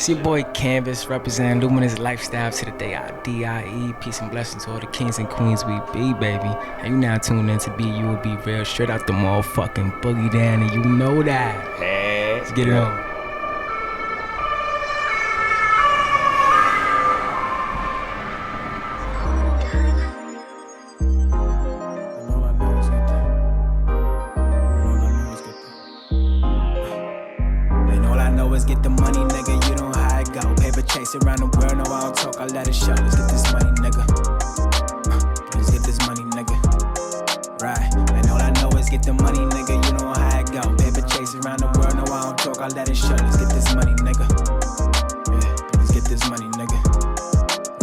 It's your boy Canvas, representing Luminous Lifestyle to the day I D.I.E. Peace and blessings to all the kings and queens we be, baby. And you now tuned in to Be You Will Be Real, straight out the motherfucking boogie down, and you know that. Hey, let's get it on. Get the money, nigga, you know how it go. Paper chase around the world, no, I don't talk, I let it show. Let's get this money, nigga. Let's get this money, nigga. Right, and all I know is get the money, nigga, you know how it go. Paper chase around the world, no, I don't talk, I let it show. Let's get this money, nigga. Yeah, let's get this money, nigga.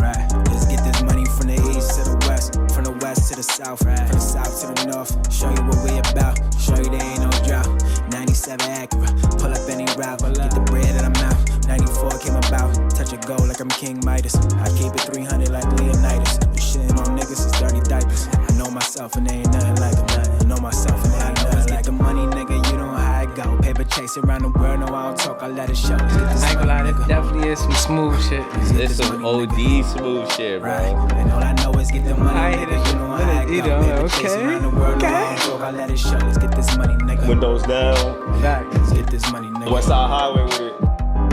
Right, let's get this money from the east to the west, from the west to the south, right, from the south to the north. Show you what we about, show you there ain't no drought. 97 Acura, pull up any route, get the bread that I'm out. 94 came about, touch a goal like I'm King Midas. I keep it 300 like Leonidas. You shitting on niggas, it's dirty diapers. I know myself and there ain't nothing like them. I know myself and there ain't nothing like them. Get the money, nigga, you know how it go. Paper chase around the world, no, I don't talk, I let it show. I ain't gonna lie, that definitely is some smooth shit. It's some OD smooth shit, bro. Right, and all I know is get the money, nigga, you know how it go. Paper chase around the world, no, I don't talk, I let it show. Let's get this money, nigga. Windows down. Let's get this money, nigga. West Side Highway with it.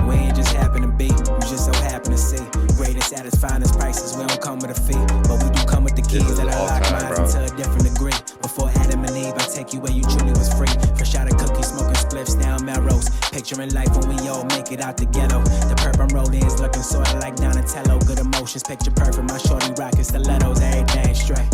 We ain't just happen to be, we just so happen to see. Great and satisfying as prices, we don't come with a fee. But we do come with the keys that unlock minds into a different degree. Before Adam and Eve, I take you where you truly was free. Fresh out of cookies, smoking spliffs down Melrose. Picturing life when we all make it out the ghetto. The purple I'm rolling is looking sorta like Donatello. Good emotions, picture perfect, my shorty rockin' stilettos, everything straight.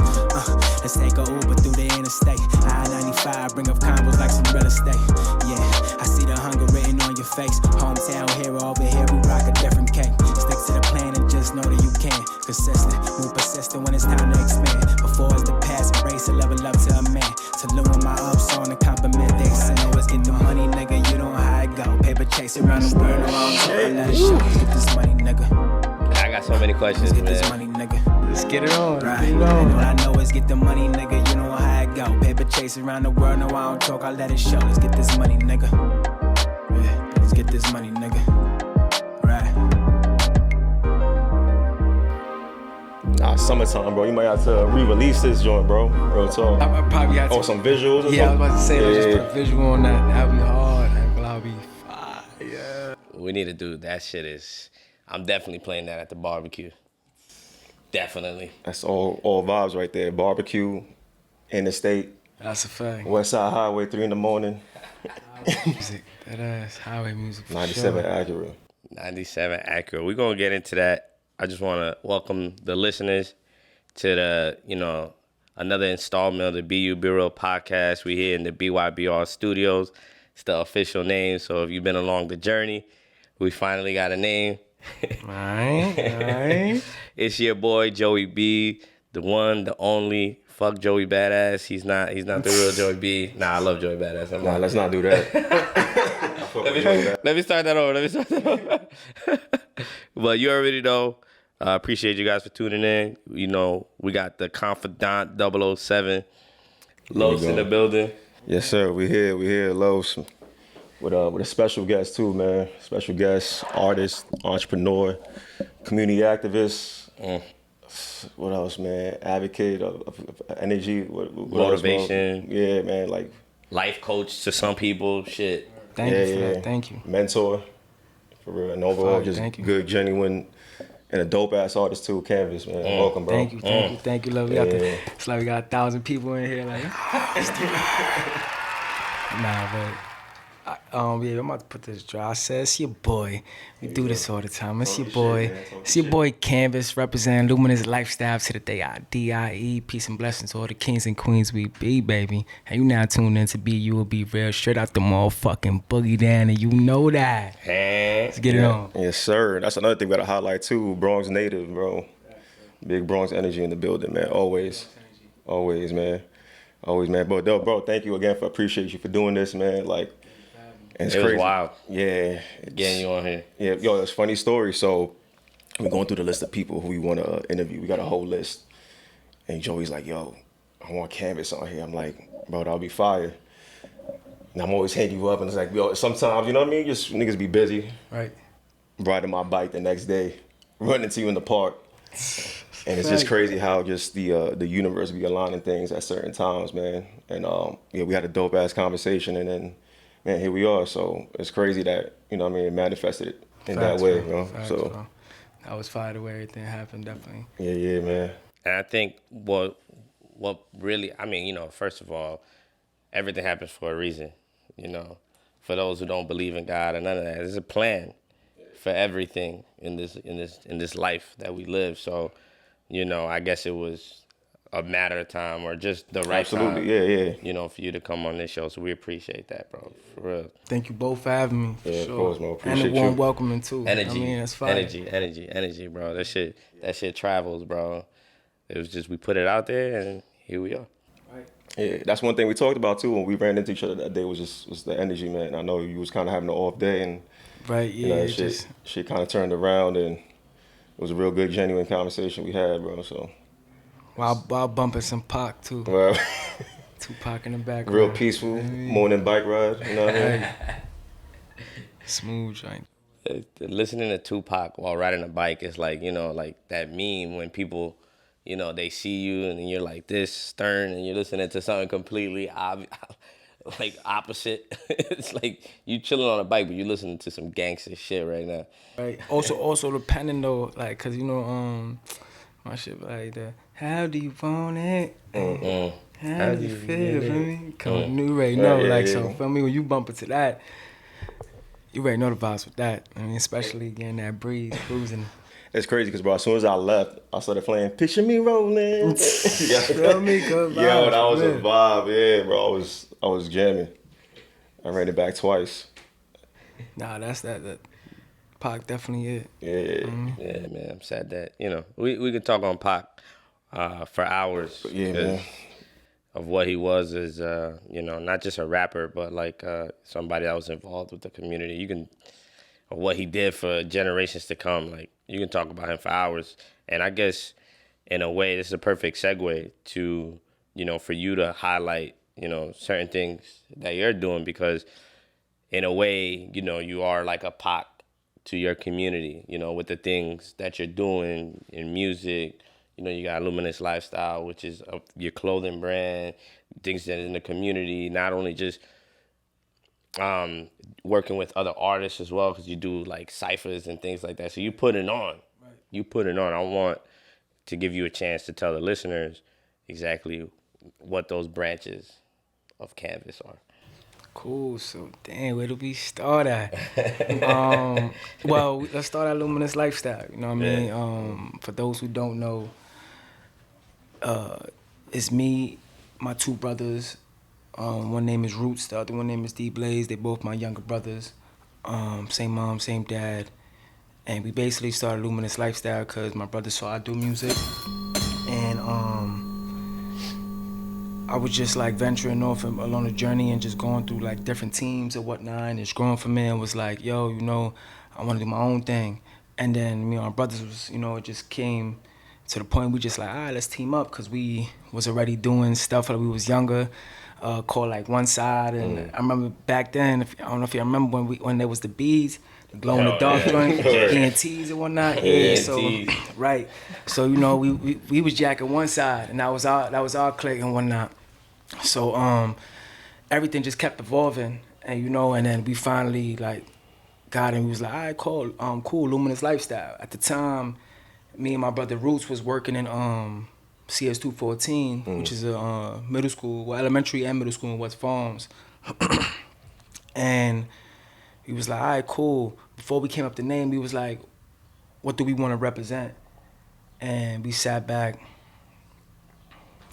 Let's take a Uber through the interstate. I-95, bring up combos like some real estate. Yeah, I see the hunger written on your face. Hometown hero over here, we rock a different cake. Stick to the plan and just know that you can. Consistent, move persistent when it's time to expand. Before it's the past, embrace and level up to a man. Salute my ups on a compliment they send. Always get the money, nigga, you know how it go. Paper chase around the world, I let it show. Let's get this money, nigga. I got so many questions, man. Let's get this money, nigga. Let's get it on. Right. And all I know is get the money, nigga, you know how it go. Paper chase around the world, no, I don't talk, I let it show. Let's get this money, nigga. Yeah, let's get this money, nigga. Right. Nah, summertime, bro. You might have to re-release this joint, bro. Real talk. I probably got to. Oh, some visuals or yeah, something? I was about to say, let's just put a visual on that. That'll be hard. That'll be fire. We need to do that shit is... I'm definitely playing that at the barbecue. Definitely. That's all vibes right there. Barbecue, interstate. That's a fact. West Side Highway, 3 in the morning. Music. That ass highway music for 97 sure. Acura. 97 Acura. We're going to get into that. I just want to welcome the listeners to the, another installment of the BU Bureau podcast. We're here in the BYBR studios. It's the official name. So if you've been along the journey, we finally got a name. All right. It's your boy Joey B, the one, the only. Fuck Joey Badass. He's not the real Joey B. Nah, I love Joey Badass. Nah, let's not do that. Let me start that over. But you already know. I appreciate you guys for tuning in. You know, we got the Confidant 007. Los in the building. Yes, sir. We here, Los. With a special guest too, man. Special guest, artist, entrepreneur, community activist. What else, man? Advocate of energy. What motivation. Yeah, man. Like life coach to some people. Shit. Thank you for that. Thank you. Mentor. For real. And overall, just good, genuine, and a dope ass artist too. Canvas, man. Welcome, bro. Thank you, love. It's like we got 1,000 people in here. Like, nah, but. I'm about to put this dry. I said, it's your boy. We do this all the time. It's your boy. It's your boy Canvas, representing Luminous Lifestyle to the day I D.I.E. Peace and blessings to all the kings and queens we be, baby. And you now tuned in to Be You Will Be Real, straight out the motherfucking boogie down, and you know that. Let's get it on. Yes, sir. That's another thing we gotta highlight too. Bronx native, bro. Big Bronx energy in the building, man. Always, man. But bro, thank you again. Appreciate you for doing this, man. Like. It was wild. Yeah. Getting you on here. Yeah, it's a funny story. So we're going through the list of people who we want to interview. We got a whole list. And Joey's like, yo, I want Canvas on here. I'm like, bro, that'll be fire. And I'm always hitting you up. And it's like, yo, sometimes, you know what I mean? Just niggas be busy. Right. riding my bike the next day, running into you in the park. And it's just crazy how just the universe be aligning things at certain times, man. And yeah, we had a dope ass conversation, and then, man, here we are. So it's crazy that, you know what I mean, it manifested it in that way, you know. So that was fire the way everything happened, definitely. yeah, man. And I think what really, I mean, you know, first of all, everything happens for a reason, you know. For those who don't believe in God and none of that, there's a plan for everything in this life that we live. So, you know, I guess it was a matter of time or just the right time. Absolutely, yeah. You know, for you to come on this show. So we appreciate that, bro. For real. Thank you both for having me. Yeah, sure. of course, man. Appreciate and the warm you. welcoming too. Energy, I mean, that's fire. energy, bro. That shit travels, bro. It was just we put it out there, and here we are. Yeah, that's one thing we talked about too when we ran into each other that day was the energy, man. I know you was kind of having an off day, and right, yeah, you know, shit kind of turned around, and it was a real good, genuine conversation we had, bro. So while bumping some Pac too. well, Tupac in the background. real peaceful morning bike ride, you know what I mean? Smooth joint. Listening to Tupac while riding a bike is like, you know, like that meme when people, you know, they see you and you're like this stern and you're listening to something completely like opposite. It's like you chilling on a bike, but you're listening to some gangster shit right now. Right. Also depending though, like, cause you know, my shit like that. How do you want it? How do you feel? Feel me? Come on, you already know, so feel me when you bump into that. You already know the vibes with that. I mean, especially getting that breeze, cruising. It's crazy because, bro, as soon as I left, I started playing "Picture Me Rolling." Feel me? Good vibes. Yo, that was a vibe, yeah, bro. I was jamming. I ran it back twice. Nah, that's that Pac definitely it. Yeah. Yeah, man. I'm sad that, you know, we could talk on Pac for hours. Yeah, man. Of what he was as, you know, not just a rapper, but like somebody that was involved with the community. Of what he did for generations to come. Like, you can talk about him for hours. And I guess, in a way, this is a perfect segue to, you know, for you to highlight, you know, certain things that you're doing because, in a way, you know, you are like a Pac to your community, you know, with the things that you're doing in music. You know, you got Luminous Lifestyle, which is your clothing brand, things that in the community, not only just working with other artists as well, because you do like ciphers and things like that. So you put it on. Right. You put it on. I want to give you a chance to tell the listeners exactly what those branches of Canvas are. Cool. So, damn, where do we start at? Well, let's start at Luminous Lifestyle. You know what I mean? For those who don't know, it's me, my two brothers. One name is Roots, the other one name is D Blaze. They both my younger brothers. Same mom, same dad. And we basically started Luminous Lifestyle because my brother saw I do music. And I was just like venturing off along the journey and just going through like different teams and whatnot. And it's growing for me and was like, yo, you know, I want to do my own thing. And then me and my brothers was, you know, it just came to the point we just like, all right, let's team up because we was already doing stuff when we was younger. Called like One Side, and I remember back then. I don't know if you remember when there was the beads, the glow in the dark joint, ENTs and whatnot. Yeah, so right. So you know we was jacking One Side, and that was our clique and whatnot. So everything just kept evolving, and you know, and then we finally like got him. We was like, all right, cool, Luminous Lifestyle. At the time, me and my brother Roots was working in CS 214, which is a middle school, well, elementary and middle school in West Farms. And he was like, all right, cool. Before we came up with the name, we was like, what do we want to represent? And we sat back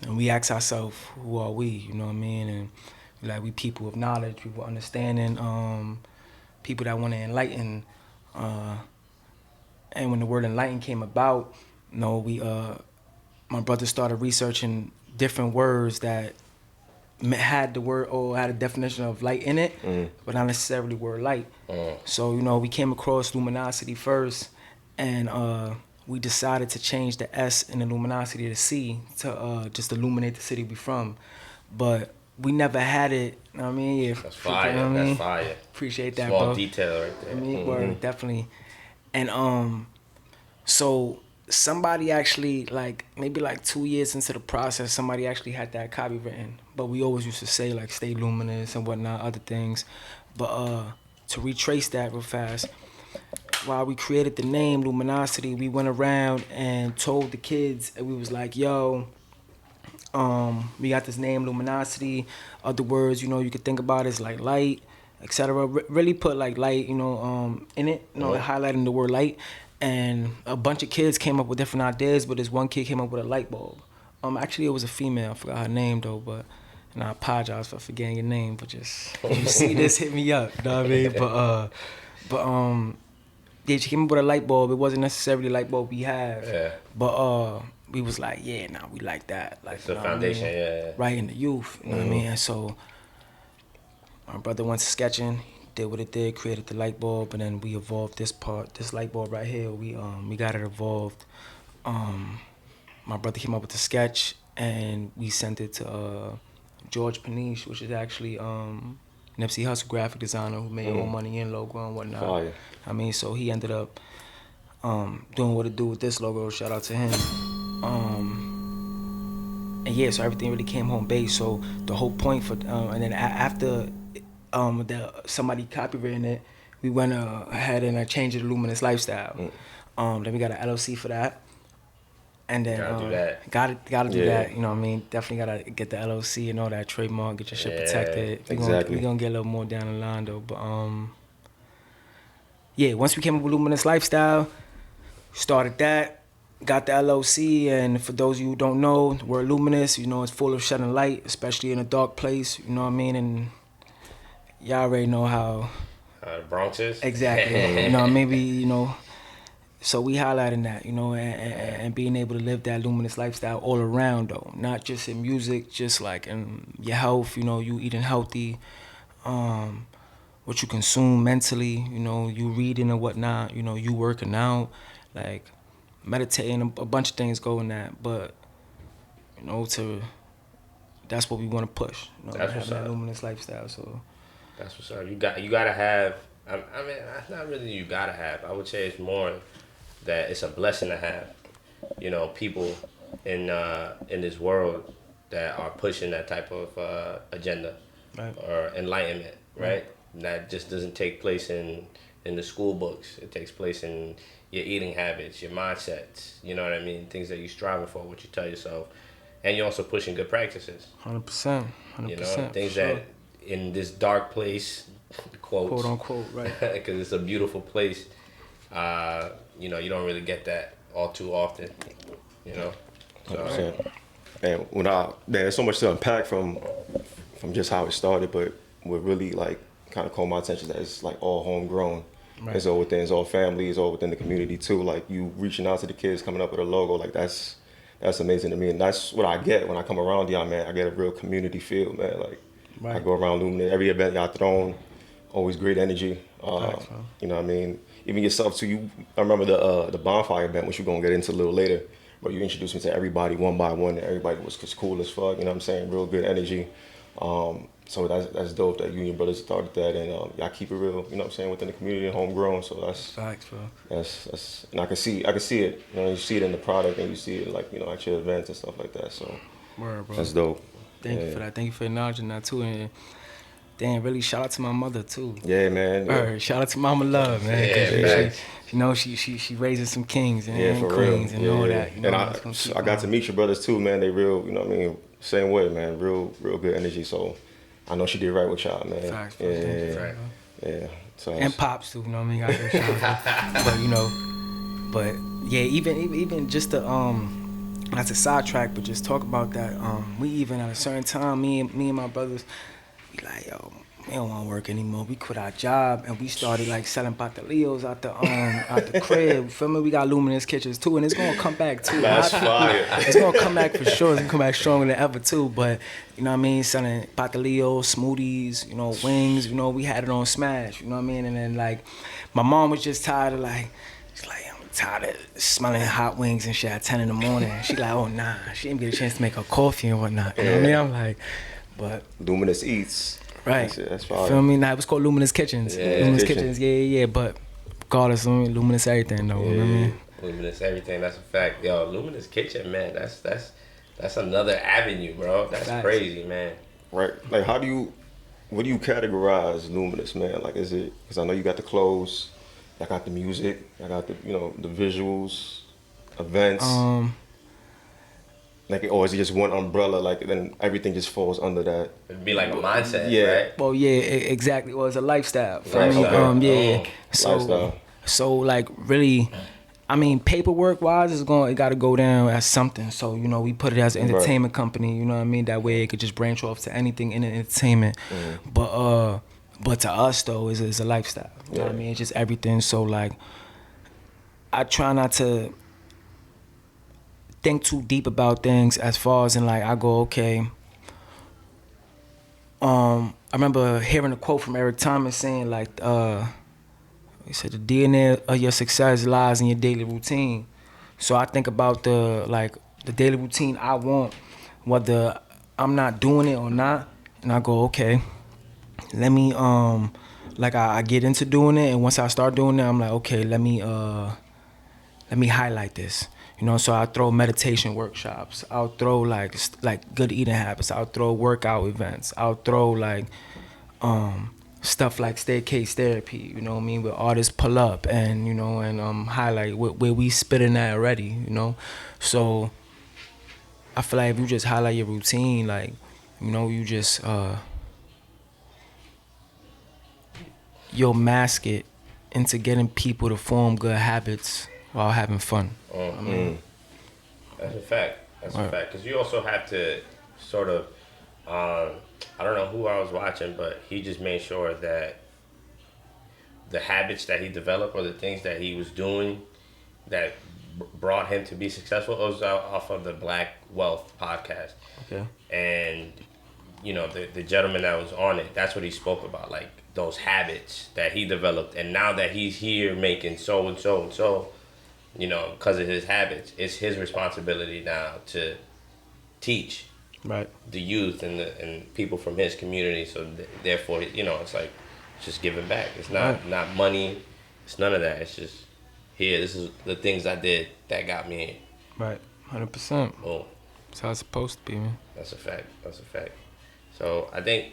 and we asked ourselves, who are we? You know what I mean? And like, we people of knowledge, people understanding, people that want to enlighten. And when the word enlighten came about, you know, my brother started researching different words that had the word or had a definition of light in it, but not necessarily word light. So, you know, we came across luminosity first, and we decided to change the S in the luminosity to C to just illuminate the city we from. But we never had it, you know what I mean? That's fire, that's fire. Appreciate that, Small bro. detail right there. I mean, word, definitely. And so somebody actually, like maybe like 2 years into the process, somebody actually had that copy written. But we always used to say like stay luminous and whatnot, other things. But to retrace that real fast, while we created the name Luminosity, we went around and told the kids, and we was like, yo, we got this name Luminosity. Other words, you know, you could think about it as like light, etc. Really put like light, you know, in it, you know, highlighting the word light. And a bunch of kids came up with different ideas, but this one kid came up with a light bulb. Actually, it was a female. I forgot her name though, but and I apologize for forgetting your name. But just if you see this, hit me up. You know what I mean? Yeah, she came up with a light bulb. It wasn't necessarily a light bulb we have. Yeah. But we was like, yeah, nah, we like that. Like It's the you know what I foundation, mean? yeah. Right in the youth. You know what I mean? And so my brother went to sketching, did what it did, created the light bulb, and then we evolved this part, this light bulb right here. We got it evolved. My brother came up with the sketch, and we sent it to George Paniche, which is actually Nipsey Hussle graphic designer who made More Money In logo and whatnot. Oh, yeah. I mean, so he ended up doing what it do with this logo. Shout out to him. And yeah, so everything really came home base. So the whole point for, and then after somebody copywritten it, we went ahead and changed it to Luminous Lifestyle. Then we got an LLC for that. And then Gotta do that. Gotta do Yeah. that. You know what I mean? Definitely gotta get the LLC and all that trademark, get your shit protected. Exactly. We're gonna get a little more down the line though. But yeah, once we came up with Luminous Lifestyle, started that, got the LLC, and for those of you who don't know, the word luminous, you know, it's full of shedding light, especially in a dark place, you know what I mean? And y'all already know how The Bronx is? exactly, you know, maybe, you know, so we highlighting that, you know, and being able to live that luminous lifestyle all around though, not just in music, just like in your health, you know, you eating healthy, what you consume mentally, you know, you reading and whatnot, you know, you working out, like meditating, a bunch of things go in that, but you know, that's what we want to push, you know, That's have what's that up. luminous lifestyle. So That's what's up. You gotta have. I mean, that's not really you gotta have. I would say it's more that it's a blessing to have. You know, people in this world that are pushing that type of agenda Right. or enlightenment, right? That just doesn't take place in the school books. It takes place in your eating habits, your mindsets. You know what I mean? Things that you're striving for, what you tell yourself, and you're also pushing good practices. 100%, 100%. You know, things sure. that in this dark place, quotes, Quote unquote, right? because it's a beautiful place. You know, you don't really get that all too often. You know, so 100%. And there's so much to unpack from just how it started, but what really like kind of caught my attention is that it's like all homegrown. Right. It's all within, it's all family, it's all within the community too. Like you reaching out to the kids, coming up with a logo, like that's amazing to me, and that's what I get when I come around y'all, man. I get a real community feel, man. Like Right. I go around Luminate, every event y'all thrown, always great energy. Thanks, man. You know what I mean? Even yourself too. I remember the bonfire event, which we're gonna get into a little later. But you introduced me to everybody one by one, and everybody was just cool as fuck. You know what I'm saying? Real good energy. So that's dope that you and your brothers started that, and y'all keep it real. You know what I'm saying? Within the community, and homegrown. So that's Facts, bro. that's and I can see it. You know, you see it in the product, and you see it like at your events and stuff like that. So Word, bro. that's dope. Thank you Yeah. for that. Thank you for acknowledging that too. And damn, really shout out to my mother too. Yeah, man. Yeah. Word. Shout out to Mama Love, man. 'cause Yeah, she, you know, she raises some kings and, Yeah, for queens real. and all Yeah. that. You know, And that's gonna keep I got on. to meet your brothers too, man. They real, you know what I mean? Same way, man. Real good energy. So I know she did right with y'all, man. Facts, bro. Yeah, Thank you, yeah, bro. yeah. So And pops too, you know what I mean? I give shout out. But you know, but yeah, even just to not to sidetrack, but just talk about that. We even at a certain time, me and my brothers, we like, yo, we don't want to work anymore. We quit our job and we started like selling pataleos out the crib. You feel me? We got Luminous kitchens too, and it's gonna come back too. That's Not- fire. It's gonna come back for sure. It's gonna come back stronger than ever too. But you know what I mean? Selling pataleos, smoothies, you know, wings. You know, we had it on Smash. You know what I mean? And then like, my mom was just tired of like, she's like, I'm tired of smelling hot wings and shit at 10 in the morning. She like, oh nah, she didn't get a chance to make her coffee and whatnot. You know what I mean? I'm like, but. Luminous Eats. Right. That's fire. Feel me? Nah, it was called Luminous Kitchens. Yeah. Luminous Kitchen. Kitchens, yeah. But regardless, luminous everything though. You know what I mean? Luminous everything. That's a fact. Yo, Luminous Kitchen, man. That's another avenue, bro. That's Facts. crazy, man. Right. Like, what do you categorize Luminous, man? Like, is it, because I know you got the clothes, I got the music, I got the, the visuals, events. Like, or is it just one umbrella, like, then everything just falls under that? It'd be like a mindset, Yeah. right? Well, yeah, exactly. Well, it's a lifestyle. Lifestyle. Yeah. Lifestyle. So like really, I mean, paperwork wise, it got to go down as something. So we put it as an entertainment company. You know what I mean? That way, it could just branch off to anything in entertainment. But to us though, it's a lifestyle. You know what I mean? It's just everything. So like, I try not to think too deep about things as far as in like I go, okay. I remember hearing a quote from Eric Thomas saying like, he said the DNA of your success lies in your daily routine. So I think about the daily routine I want, whether I'm not doing it or not, and I go, okay, let me I get into doing it, and once I start doing it, I'm like, okay, let me highlight this. So I'll throw meditation workshops. I'll throw like good eating habits. I'll throw workout events. I'll throw stuff like staircase therapy. You know what I mean? Where artists pull up and highlight where we spitting at already. So I feel like if you just highlight your routine, you just you'll mask it into getting people to form good habits while having fun. That's a fact. That's a fact. Because you also have to sort of, I don't know who I was watching, but he just made sure that the habits that he developed or the things that he was doing that brought him to be successful, it was off of the Black Wealth podcast. Okay. And, the gentleman that was on it, that's what he spoke about, like those habits that he developed. And now that he's here making so and so and so, because of his habits, it's his responsibility now to teach the youth and people from his community. So therefore, it's like it's just giving back. It's not money. It's none of that. It's just here. This is the things I did that got me in. Right, 100%. Oh, that's how it's supposed to be, man. That's a fact. That's a fact. So I think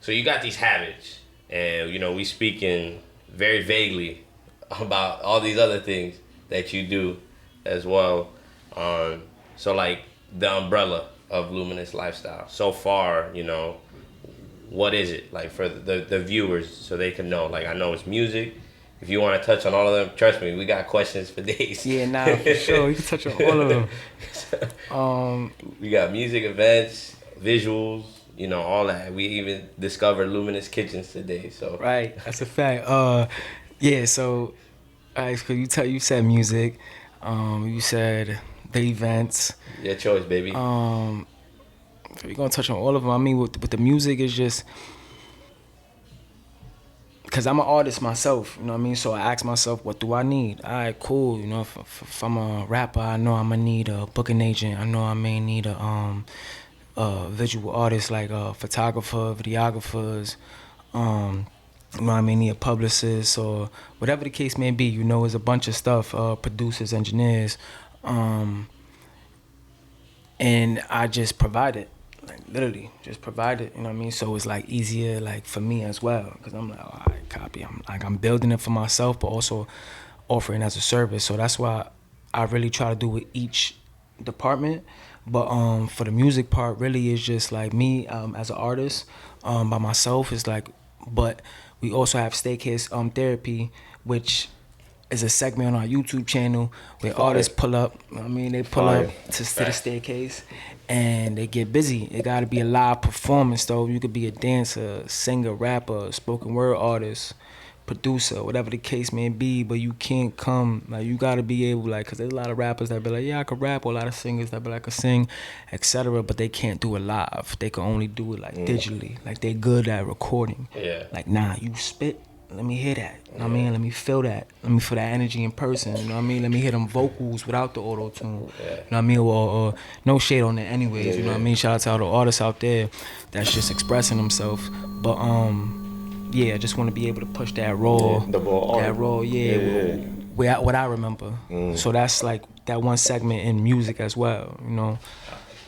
you got these habits, and we speaking very vaguely about all these other things that you do as well. So like the umbrella of Luminous Lifestyle. So far, what is it? Like for the viewers so they can know. Like I know it's music. If you want to touch on all of them, trust me, we got questions for days. Yeah, nah, for sure. You can touch on all of them. We got music, events, visuals, all that. We even discovered Luminous Kitchens today. So right, that's a fact. Yeah, so you said music, you said the events. Your choice, baby. We're gonna touch on all of them. I mean, with the music, it's just because I'm an artist myself, you know what I mean? So I ask myself, what do I need? All right, cool. If I'm a rapper, I know I'm gonna need a booking agent. I know I may need a visual artist like a photographer, videographers. I may need a publicist or whatever the case may be. It's a bunch of stuff, producers, engineers, and I just provide it. Like literally just provide it, you know what I mean? So it's like easier like for me as well, because I'm like, all right, copy. I'm building it for myself, but also offering as a service. So that's why I really try to do with each department. But for the music part, really is just like me as an artist by myself. Is like, but we also have Staircase Therapy, which is a segment on our YouTube channel where artists pull up. They pull up to the staircase and they get busy. It got to be a live performance though. You could be a dancer, singer, rapper, spoken word artist, producer, whatever the case may be, but you can't come, like you got to be able, like, because there's a lot of rappers that be like, yeah, I could rap, or a lot of singers that be like, I could sing, etc., but they can't do it live. They can only do it like digitally. Like they good at recording. Yeah. Like, nah, you spit. Let me hear that. You know what I mean? Let me feel that. Let me feel that energy in person. You know what I mean? Let me hear them vocals without the auto-tune. Yeah. You know what I mean? Or no shade on it anyways. You know what I mean? Shout out to all the artists out there that's just expressing themselves. But I just want to be able to push that raw, the raw that art. raw, what I remember. So that's like that one segment in music as well, you know.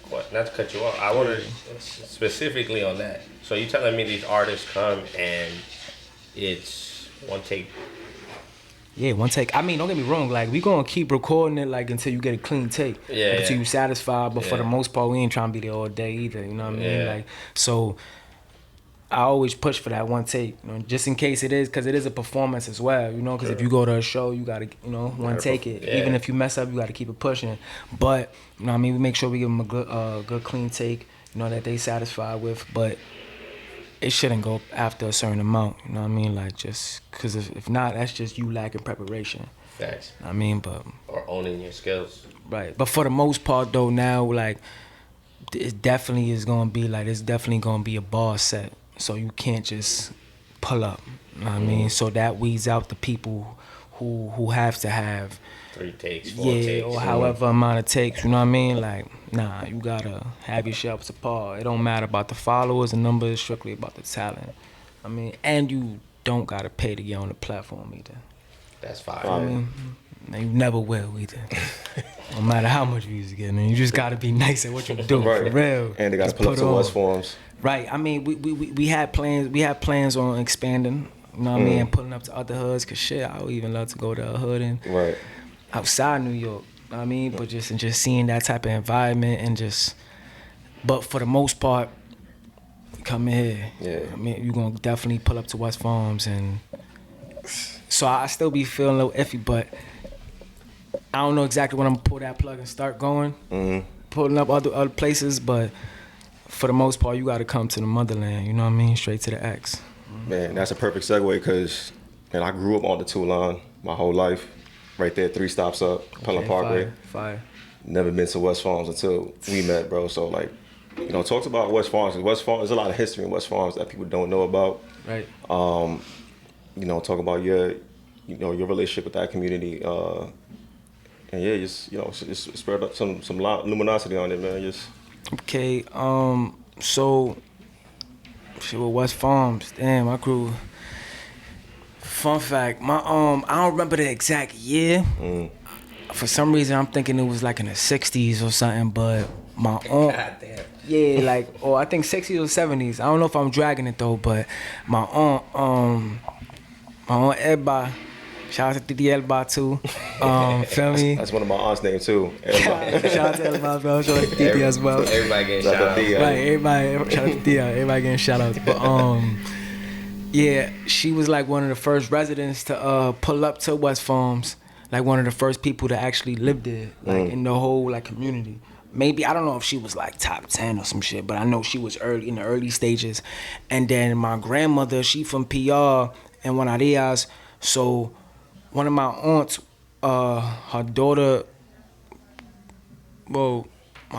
What, not to cut you off, I want to specifically on that. So you telling me these artists come and it's one take? Yeah, one take. I mean, don't get me wrong. Like, we gonna keep recording it like until you get a clean take. Yeah. Like, until you satisfied. But for Yeah. the most part, we ain't trying to be there all day either. You know what I mean? Yeah. Like, so I always push for that one take. You know, just in case it is, because it is a performance as well. You know, because if you go to a show, you gotta, you know, one take it. Yeah. Even if you mess up, you gotta keep it pushing. But you know what I mean? We make sure we give them a good clean take. You know, that they satisfied with. But it shouldn't go after a certain amount, you know what I mean? Like, just because if not, that's just you lacking preparation. Facts. I mean, but Or owning your skills. right. But for the most part, though, now like it definitely is gonna be like it's definitely gonna be a bar set, so you can't just pull up. You know what I mean? So that weeds out the people who have to have 3 takes, 4 takes. or however amount it takes. You know what I mean? Like, nah, you gotta have your shit up to par. It don't matter about the followers and numbers, it's strictly about the talent. I mean, and you don't gotta pay to get on the platform either. That's fire. I mean, and you never will either. No matter how much views you get, man, you just gotta be nice at what you do, Right. for real. And they gotta Just pull up to on. West Forms. Right. I mean, we had plans. We had plans on expanding. You know what I mean? And pulling up to other hoods. Cause shit, I would even love to go to a hood and Right. outside New York. You know what I mean? But just seeing that type of environment and just. But for the most part, come here. Yeah. I mean, you gonna definitely pull up to West Farms and. So I still be feeling a little iffy, but I don't know exactly when I'm gonna pull that plug and start going, pulling up other places. But for the most part, you got to come to the motherland. You know what I mean? Straight to the X. Man, that's a perfect segue because, man, I grew up on the 2 line my whole life. Right there, 3 stops up, Pelham Parkway. Fire. Never been to West Farms until we met, bro. So, like, you know, talk about West Farms. West Farms, there's a lot of history in West Farms that people don't know about. Right. You know, talk about your relationship with that community. And yeah, just, you know, just spread up some luminosity on it, man. Just. Okay. So, shit with West Farms. Damn, I grew. Fun fact, my I don't remember the exact year. For some reason, I'm thinking it was like in the '60s or something. But my aunt. God damn. Yeah, like, I think '60s or '70s. I don't know if I'm dragging it though, but my aunt Elba, shout out to Titi Elba too. Feel me? That's one of my aunt's names too. Shout out to Elba, bro. Shout out to Titi as well. Everybody getting shout out. Right, everybody, shout out to Tia. Everybody getting shout outs. But yeah, she was like one of the first residents to pull up to West Farms. Like one of the first people to actually live there, like in the whole like community. Maybe, I don't know if she was like top 10 or some shit, but I know she was in the early stages. And then my grandmother, she from PR and Juanadillas. So one of my aunts, her daughter, my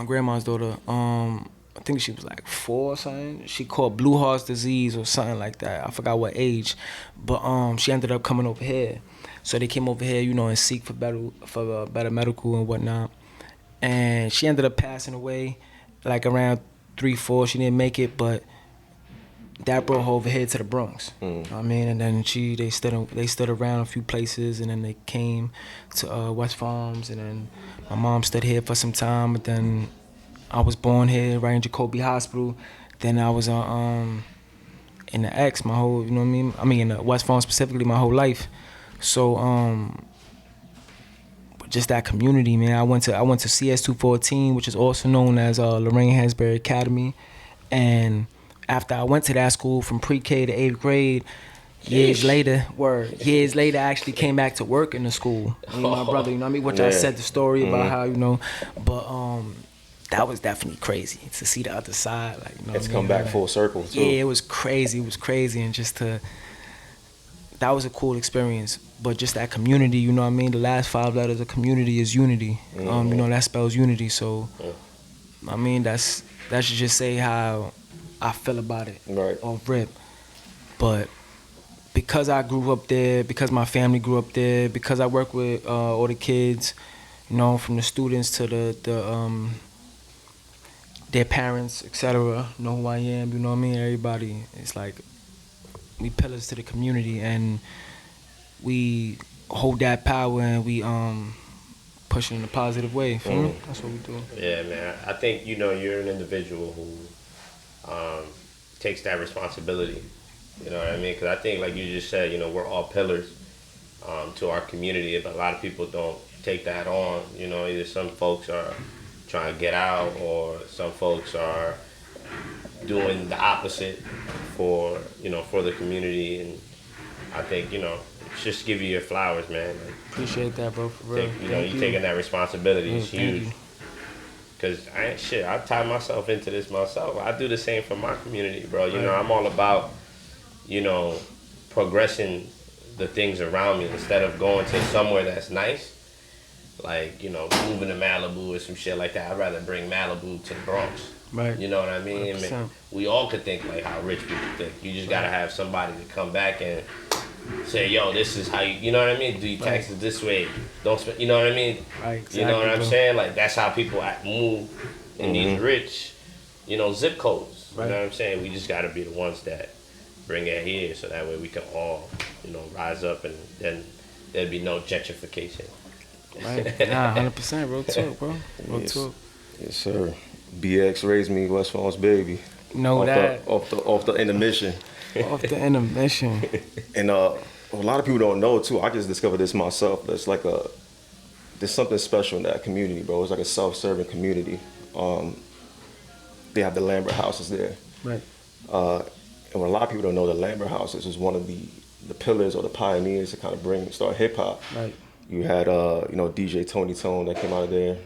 grandma's daughter, I think she was like 4 or something. She caught Blue Heart's disease or something like that. I forgot what age, but she ended up coming over here. So they came over here, you know, and seek for better medical and whatnot. And she ended up passing away, like around 3, 4. She didn't make it, but that brought her over here to the Bronx. You know what I mean, and then they stood around a few places, and then they came to West Farms, and then my mom stood here for some time. But then I was born here, right in Jacoby Hospital. Then I was in the X my whole, you know what I mean? I mean in the West Farms specifically my whole life. So just that community, man. I went to CS 214, which is also known as Lorraine Hansberry Academy, and after I went to that school from pre-K to 8th grade, years later, I actually came back to work in the school. Me and my brother, you know what I mean? Which I said the story about how, you know, but that was definitely crazy to see the other side. Like, you know, It's come back full circle too. Yeah, it was crazy. It was crazy, and that was a cool experience. But just that community, you know what I mean? The last 5 letters of community is unity. You know, that spells unity. So, I mean, that should just say how I feel about it. Right. Off rip. But because I grew up there, because my family grew up there, because I work with all the kids, you know, from the students to their parents, etc., know who I am, you know what I mean? Everybody, it's like, pillars to the community, and we hold that power, and we push it in a positive way. Feel me? That's what we do. Yeah, man. I think you're an individual who takes that responsibility. You know what I mean? Because I think, like you just said, we're all pillars to our community, but a lot of people don't take that on. Either some folks are trying to get out, or some folks are doing the opposite for the community. And I think just give you your flowers, man. Like, Appreciate that, bro. For real. you taking that responsibility is thank huge. you. Cause I tie myself into this myself. I do the same for my community, bro. I'm all about, progressing the things around me instead of going to somewhere that's nice. Like, moving to Malibu or some shit like that. I'd rather bring Malibu to the Bronx. Right. You know what I mean? 100%. We all could think like how rich people think. You just gotta have somebody to come back and say, yo, this is how you know what I mean? Do your taxes this way. Don't spend, you know what I mean? Right, exactly, you know what I'm bro. saying? Like, that's how people move in these rich, zip codes. Right. You know what I'm saying? We just gotta be the ones that bring it here, so that way we can all, rise up, and then there'd be no gentrification. Right. Nah, 100%. Real talk, bro. Real talk. Yes, sir. BX raised me West Farms baby. Know that. Off the intermission. Off the intermission. And a lot of people don't know too. I just discovered this myself. There's something special in that community, bro. It's like a self-serving community. They have the Lambert houses there. Right. And what a lot of people don't know, the Lambert houses is one of the pillars or the pioneers to kind of start hip hop. Right. You had DJ Tony Tone that came out of there.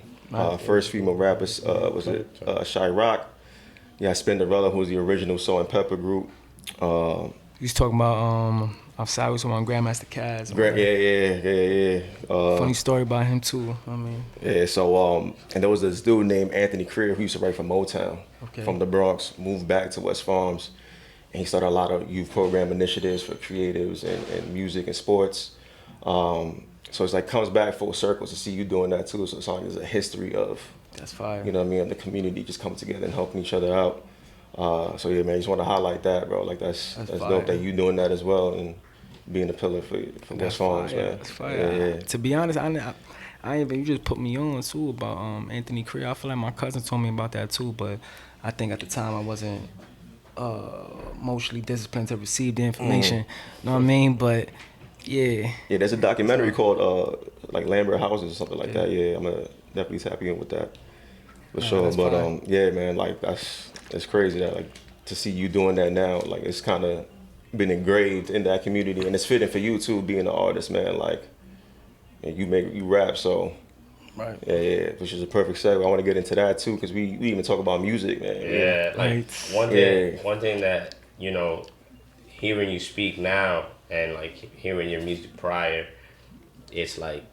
First female rapper was it Shy Rock. You had Spinderella, who was the original Salt and Pepper group. You was talking about outside. We was talking about Grandmaster Caz. Yeah. Funny story about him too. I mean. Yeah. So and there was this dude named Anthony Creer who used to write for Motown from the Bronx. Moved back to West Farms, and he started a lot of youth program initiatives for creatives and music and sports. So it's like comes back full circle to see you doing that too. So it's like there's a history of, that's fire. You know what I mean, of the community just coming together and helping each other out. So yeah, man, just want to highlight that, bro. Like that's dope that you doing that as well and being a pillar for West Farms, man. That's fire. Yeah. To be honest, I even you just put me on too about Anthony Creer. I feel like my cousin told me about that too, but I think at the time I wasn't emotionally disciplined to receive the information. You know what I mean? But yeah, there's a documentary called like Lambert Houses or something like that. Yeah, I'm gonna definitely tap in with that for sure. But fine. Yeah, man, like it's crazy that like to see you doing that now. Like it's kind of been engraved in that community, and it's fitting for you too, being an artist, man. Like, and you rap, so right. Yeah, which is a perfect segue. I want to get into that too, because we even talk about music, man. Yeah, like one thing that hearing you speak now. And like hearing your music prior, it's like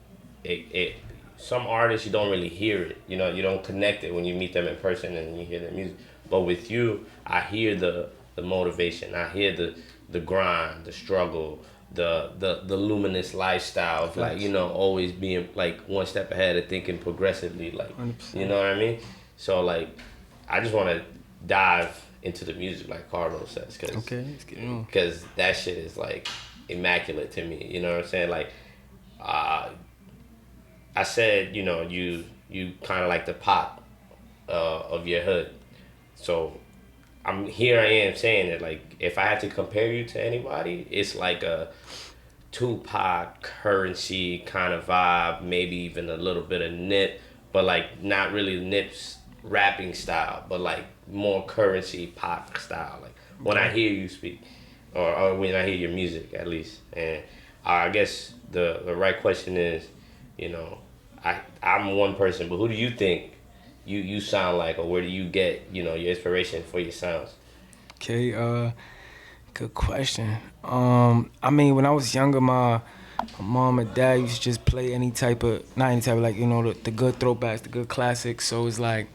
it. Some artists you don't really hear it. You don't connect it when you meet them in person and you hear their music. But with you, I hear the motivation. I hear the grind, the struggle, the luminous lifestyle of like always being like one step ahead of thinking progressively. Like 100%. You know what I mean? So like, I just want to dive into the music like Carlos says, because that shit is like immaculate to me. You know what I'm saying? Like, I said, you kind of like the pop of your hood. So I am saying that like if I had to compare you to anybody, it's like a Tupac, Currency kind of vibe, maybe even a little bit of Nip, but like not really Nip's rapping style, but like more Currency pop style. Like when I hear you speak, or when I hear your music at least. And I guess the right question is, I'm one person, but who do you think you sound like, or where do you get your inspiration for your sounds? Okay, good question. I mean, when I was younger, my mom and dad used to just play not any type of like the good throwbacks, the good classics. So it's like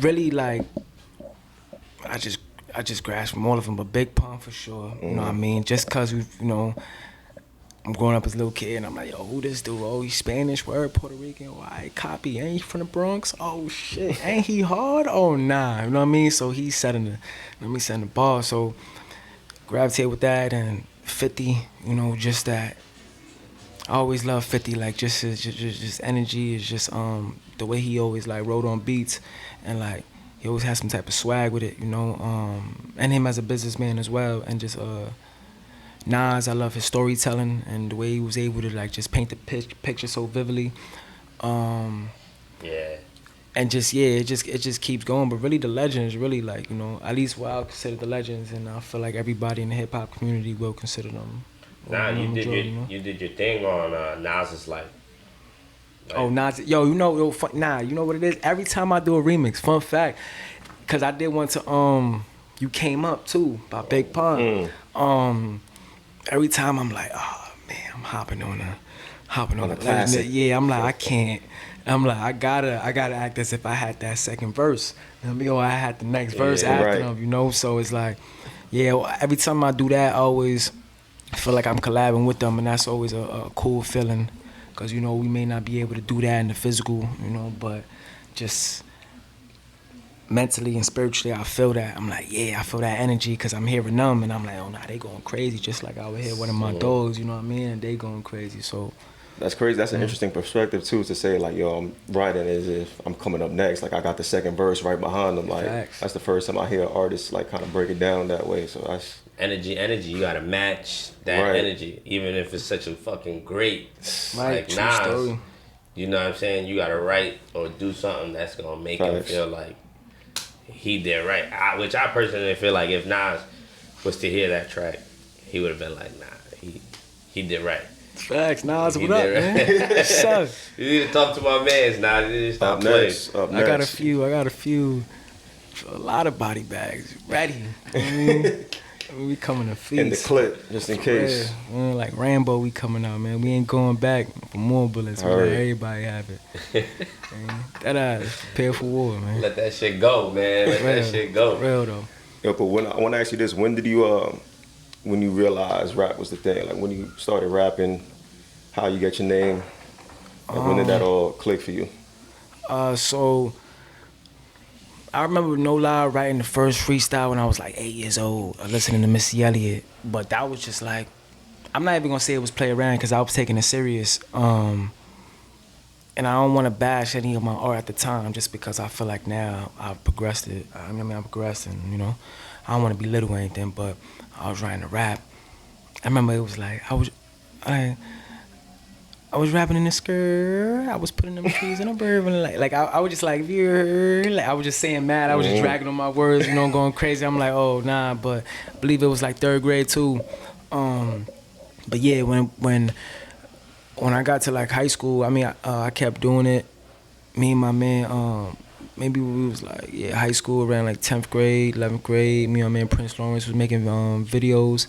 really like I just grasped from all of them, but Big Pun for sure. You know what I mean? Just cause I'm growing up as a little kid and I'm like, yo, who this dude? Oh, he's Spanish, word, Puerto Rican, why copy? Ain't he from the Bronx? Oh shit, ain't he hard? Oh nah, you know what I mean? So he's setting the ball. So gravitate with that, and 50, you know, just that. I always love 50, like just energy is just the way he always like wrote on beats, and like he always has some type of swag with it, you know. And him as a businessman as well, and just Nas, I love his storytelling and the way he was able to like just paint the picture so vividly. Yeah. And just it just keeps going. But really, the legends, really like, you know, at least what I consider the legends, and I feel like everybody in the hip hop community will consider them. Nah, you did majority, your know? you did your thing on Nas's life. Like, Oh, Nas, you know, you know what it is? Every time I do a remix, fun fact, cause I did one to You Came Up too by Big Pun. Every time I'm like, oh man, I'm hopping on a classic. Yeah, I'm like, I can't. I'm like, I gotta act as if I had that second verse. You know what I mean? Or I had the next verse after right. them, you know? So it's like, yeah, every time I do that, I always feel like I'm collabing with them, and that's always a cool feeling. Because, you know, we may not be able to do that in the physical, you know, but just mentally and spiritually, I feel that. I'm like, yeah, I feel that energy because I'm hearing them, and I'm like, oh, nah, they going crazy, just like I would hear one of my dogs, you know what I mean? And they going crazy, so. That's crazy. That's an interesting perspective too, to say like, yo, I'm writing as if I'm coming up next. Like I got the second verse right behind them. Like Facts. that's the first time I hear artists like kind of break it down that way. So that's energy. You gotta match that Right. energy, even if it's such a fucking great, Right, like true Nas. story. You know what I'm saying? You gotta write or do something that's gonna make him Facts. feel like he did right. Which I personally feel like if Nas was to hear that track, he would have been like, nah, he did right. Facts, Nas, He what up, did man? right. So, You need to talk to my mans, Nas. You need to stop up playing. next. Up I got next. a lot of body bags ready. You know what I mean? We coming to feast. In the clip, just in case. Yeah, man, like Rambo, we coming out, man. We ain't going back for more bullets. We let Heard. everybody have it. Man, that ass, prepare for war, man. Let that shit go, man. Let that shit go. Real though. Yo, but I want to ask you this: when did you when you realized rap was the thing? Like when you started rapping, how you get your name? Like, when did that all click for you? So I remember, no lie, writing the first freestyle when I was like 8 years old, listening to Missy Elliott. But that was just like, I'm not even gonna say it was play around because I was taking it serious. And I don't want to bash any of my art at the time just because I feel like now I've progressed it. I mean, I've progressed, and you know, I don't want to be little or anything, but I was writing to rap. I remember it was like, I was rapping in the skirt. I was putting them trees in a bourbon. Like I was just like, I was just saying mad. I was just dragging on my words, you know, going crazy. I'm like, oh nah, but I believe it was like 3rd grade too. But yeah, when I got to like high school, I mean, I kept doing it. Me and my man, maybe we was like, high school around like 10th grade, 11th grade. Me and my man Prince Lawrence was making videos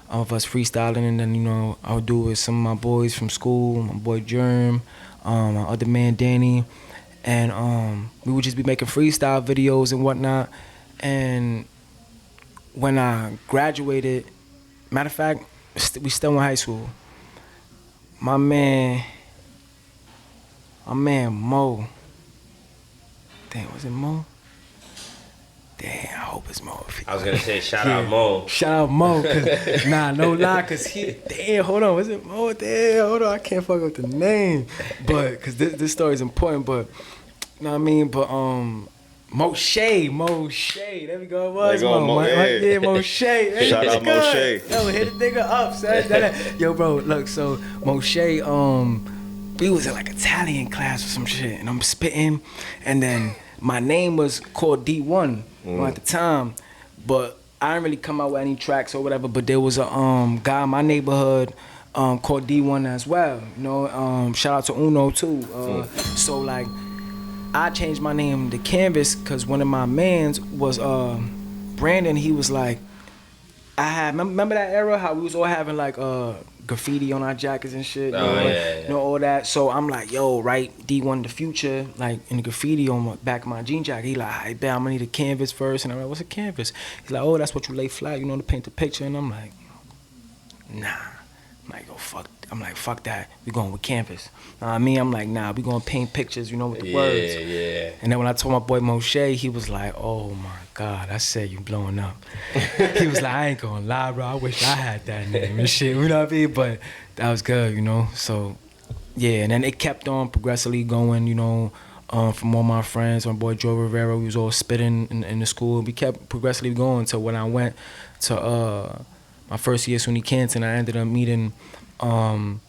of us freestyling, and then, you know, I would do it with some of my boys from school, my boy Germ, my other man Danny, and we would just be making freestyle videos and whatnot. And when I graduated, matter of fact, we still in high school. My man Mo. Damn, was it Mo? Damn, I hope it's Mo. I was gonna say shout out Mo. Shout out Mo, cause no lie, cause damn, hold on, was it Mo? Damn, hold on, I can't fuck up the name, but cause this story is important, but you know what I mean, but Moshe, there we go, it was There you go, Mo, yeah. Moshe, hey, Shout out good. Moshe. Yo, hit the nigga up, son. Yo, bro, look, so Moshe, we was in like Italian class or some shit, and I'm spitting, and then my name was called D1 at the time, but I didn't really come out with any tracks or whatever, but there was a guy in my neighborhood called D1 as well, you know, shout out to Uno too. So like, I changed my name to Canvas because one of my mans was Brandon. He was like, remember that era how we was all having like graffiti on our jackets and shit, you know, all that. So I'm like, yo, write D1 the Future like in the graffiti on the back of my jean jacket. He like, I bet I'm gonna need a canvas first, and I'm like, what's a canvas? He's like, oh, that's what you lay flat, you know, to paint the picture. And I'm like, nah, like, oh, fuck. I'm like, fuck that. We going with canvas. Know what I mean? I'm like, nah, we gonna paint pictures, you know, with the words. Yeah. And then when I told my boy Moshe, he was like, oh my God, I said you blowing up. He was like, I ain't gonna lie, bro. I wish I had that name and shit. You know what I mean? But that was good, you know. So yeah, and then it kept on progressively going, you know. From all my friends, my boy Joe Rivera, we was all spitting in the school. We kept progressively going to when I went to my first year at SUNY Canton. I ended up meeting my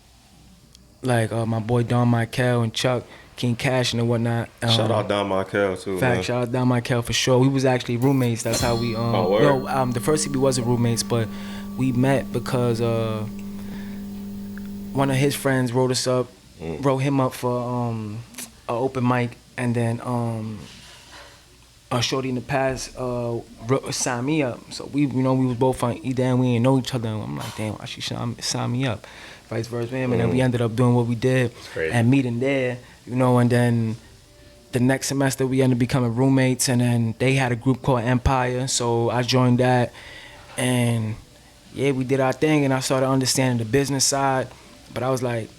boy Don Michael and Chuck, King Cash and whatnot. Shout out Don Michael too, man. Shout out Don Michael for sure. We was actually roommates. That's how we the first CB wasn't roommates, but we met because one of his friends wrote him up for an open mic, and then a shorty in the past signed me up. So we was both on either end. We didn't know each other. I'm like, damn, why she signed me up? Vice versa, and then we ended up doing what we did and meeting there, you know. And then the next semester we ended up becoming roommates, and then they had a group called Empire, so I joined that, and yeah, we did our thing, and I started understanding the business side. But I was like,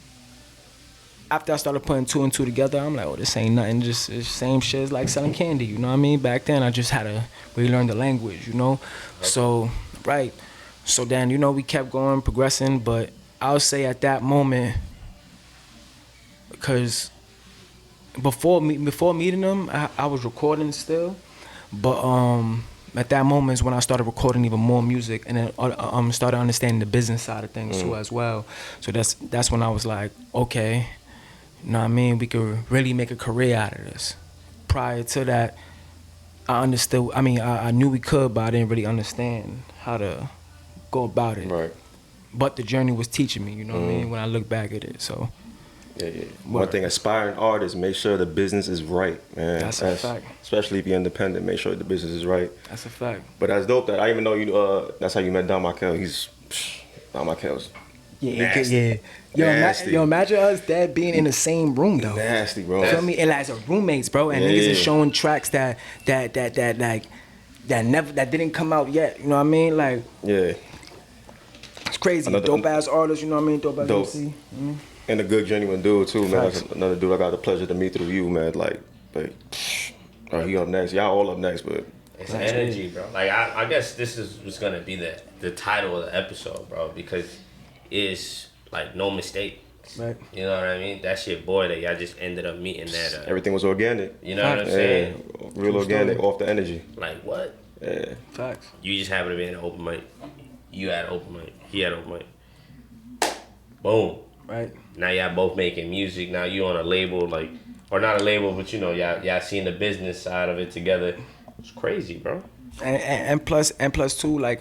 after I started putting two and two together, I'm like, oh, this ain't nothing, just it's same shit as like selling candy, you know what I mean? Back then, I just had to relearn the language, you know? So then, you know, we kept going, progressing, but I'll say at that moment, because before meeting them, I was recording still, but at that moment is when I started recording even more music, and then started understanding the business side of things too as well. So that's when I was like, okay, you know what I mean? We could really make a career out of this. Prior to that, I knew we could, but I didn't really understand how to go about it. Right. But the journey was teaching me, you know what I mean, when I look back at it, so. Yeah. One thing, aspiring artists, make sure the business is right, man. That's a fact. Especially if you're independent, make sure the business is right. That's a fact. But that's dope that I even know you, that's how you met Don Michael. Don Michael's nasty. Yo, imagine us that being in the same room though. Nasty, bro. You feel me? And as a roommates, bro, and niggas is showing tracks that didn't come out yet. You know what I mean? Like, yeah, it's crazy. Dope ass artist. You know what I mean? Dope ass MC. Mm-hmm. And a good, genuine dude too, man. That's another dude I got the pleasure to meet through you, man. Like, he up next. Y'all all up next, but it's energy, bro. Like, I guess this was gonna be the title of the episode, bro, because it's like no mistake. Right. You know what I mean? That's your boy that y'all just ended up meeting that. Everything was organic. You know what I'm saying? Real organic, off the energy. Like what? Yeah. Facts. You just happened to be in an open mic. You had an open mic. He had an open mic. Boom. Right. Now y'all both making music. Now you on a label, like, or not a label, but you know, y'all seeing the business side of it together. It's crazy, bro. And plus too, like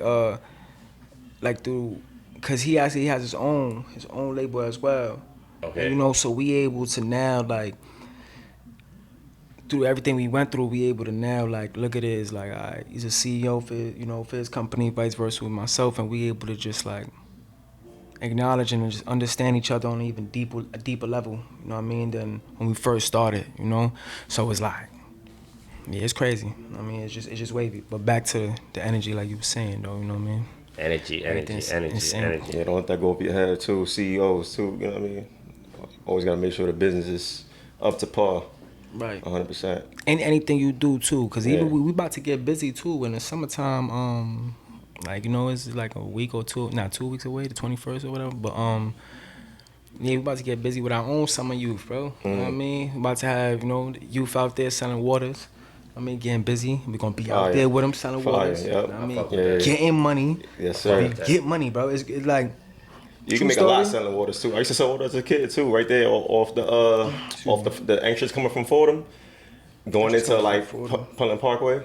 through, cause he actually has his own label as well. Okay. And, you know, so we able to now, like, through everything we went through, we able to now, like, look at it as like, all right, he's a CEO for his company, vice versa with myself, and we able to just like acknowledge and just understand each other on an even deeper level, you know what I mean, than when we first started, you know? So it's like, yeah, it's crazy. I mean, it's just wavy. But back to the energy, like you were saying, though, you know what I mean? Energy. Yeah, don't let that go over your head, too. CEOs, too, you know what I mean? Always got to make sure the business is up to par. Right. 100%. And anything you do, too, because even we about to get busy, too, in the summertime, like, you know, it's like a week or two, not 2 weeks away, the 21st or whatever. But yeah, we about to get busy with our own summer youth, bro. You know what I mean? We about to have, you know, youth out there selling waters. I mean, getting busy. We're gonna be out there with them selling waters. Yep. You know what I mean, getting money. Yes, sir. Get money, bro. It's like you can make a lot selling waters too. I used to sell waters as a kid too, right there off the entrance coming from Fordham, going into like Pullen Parkway.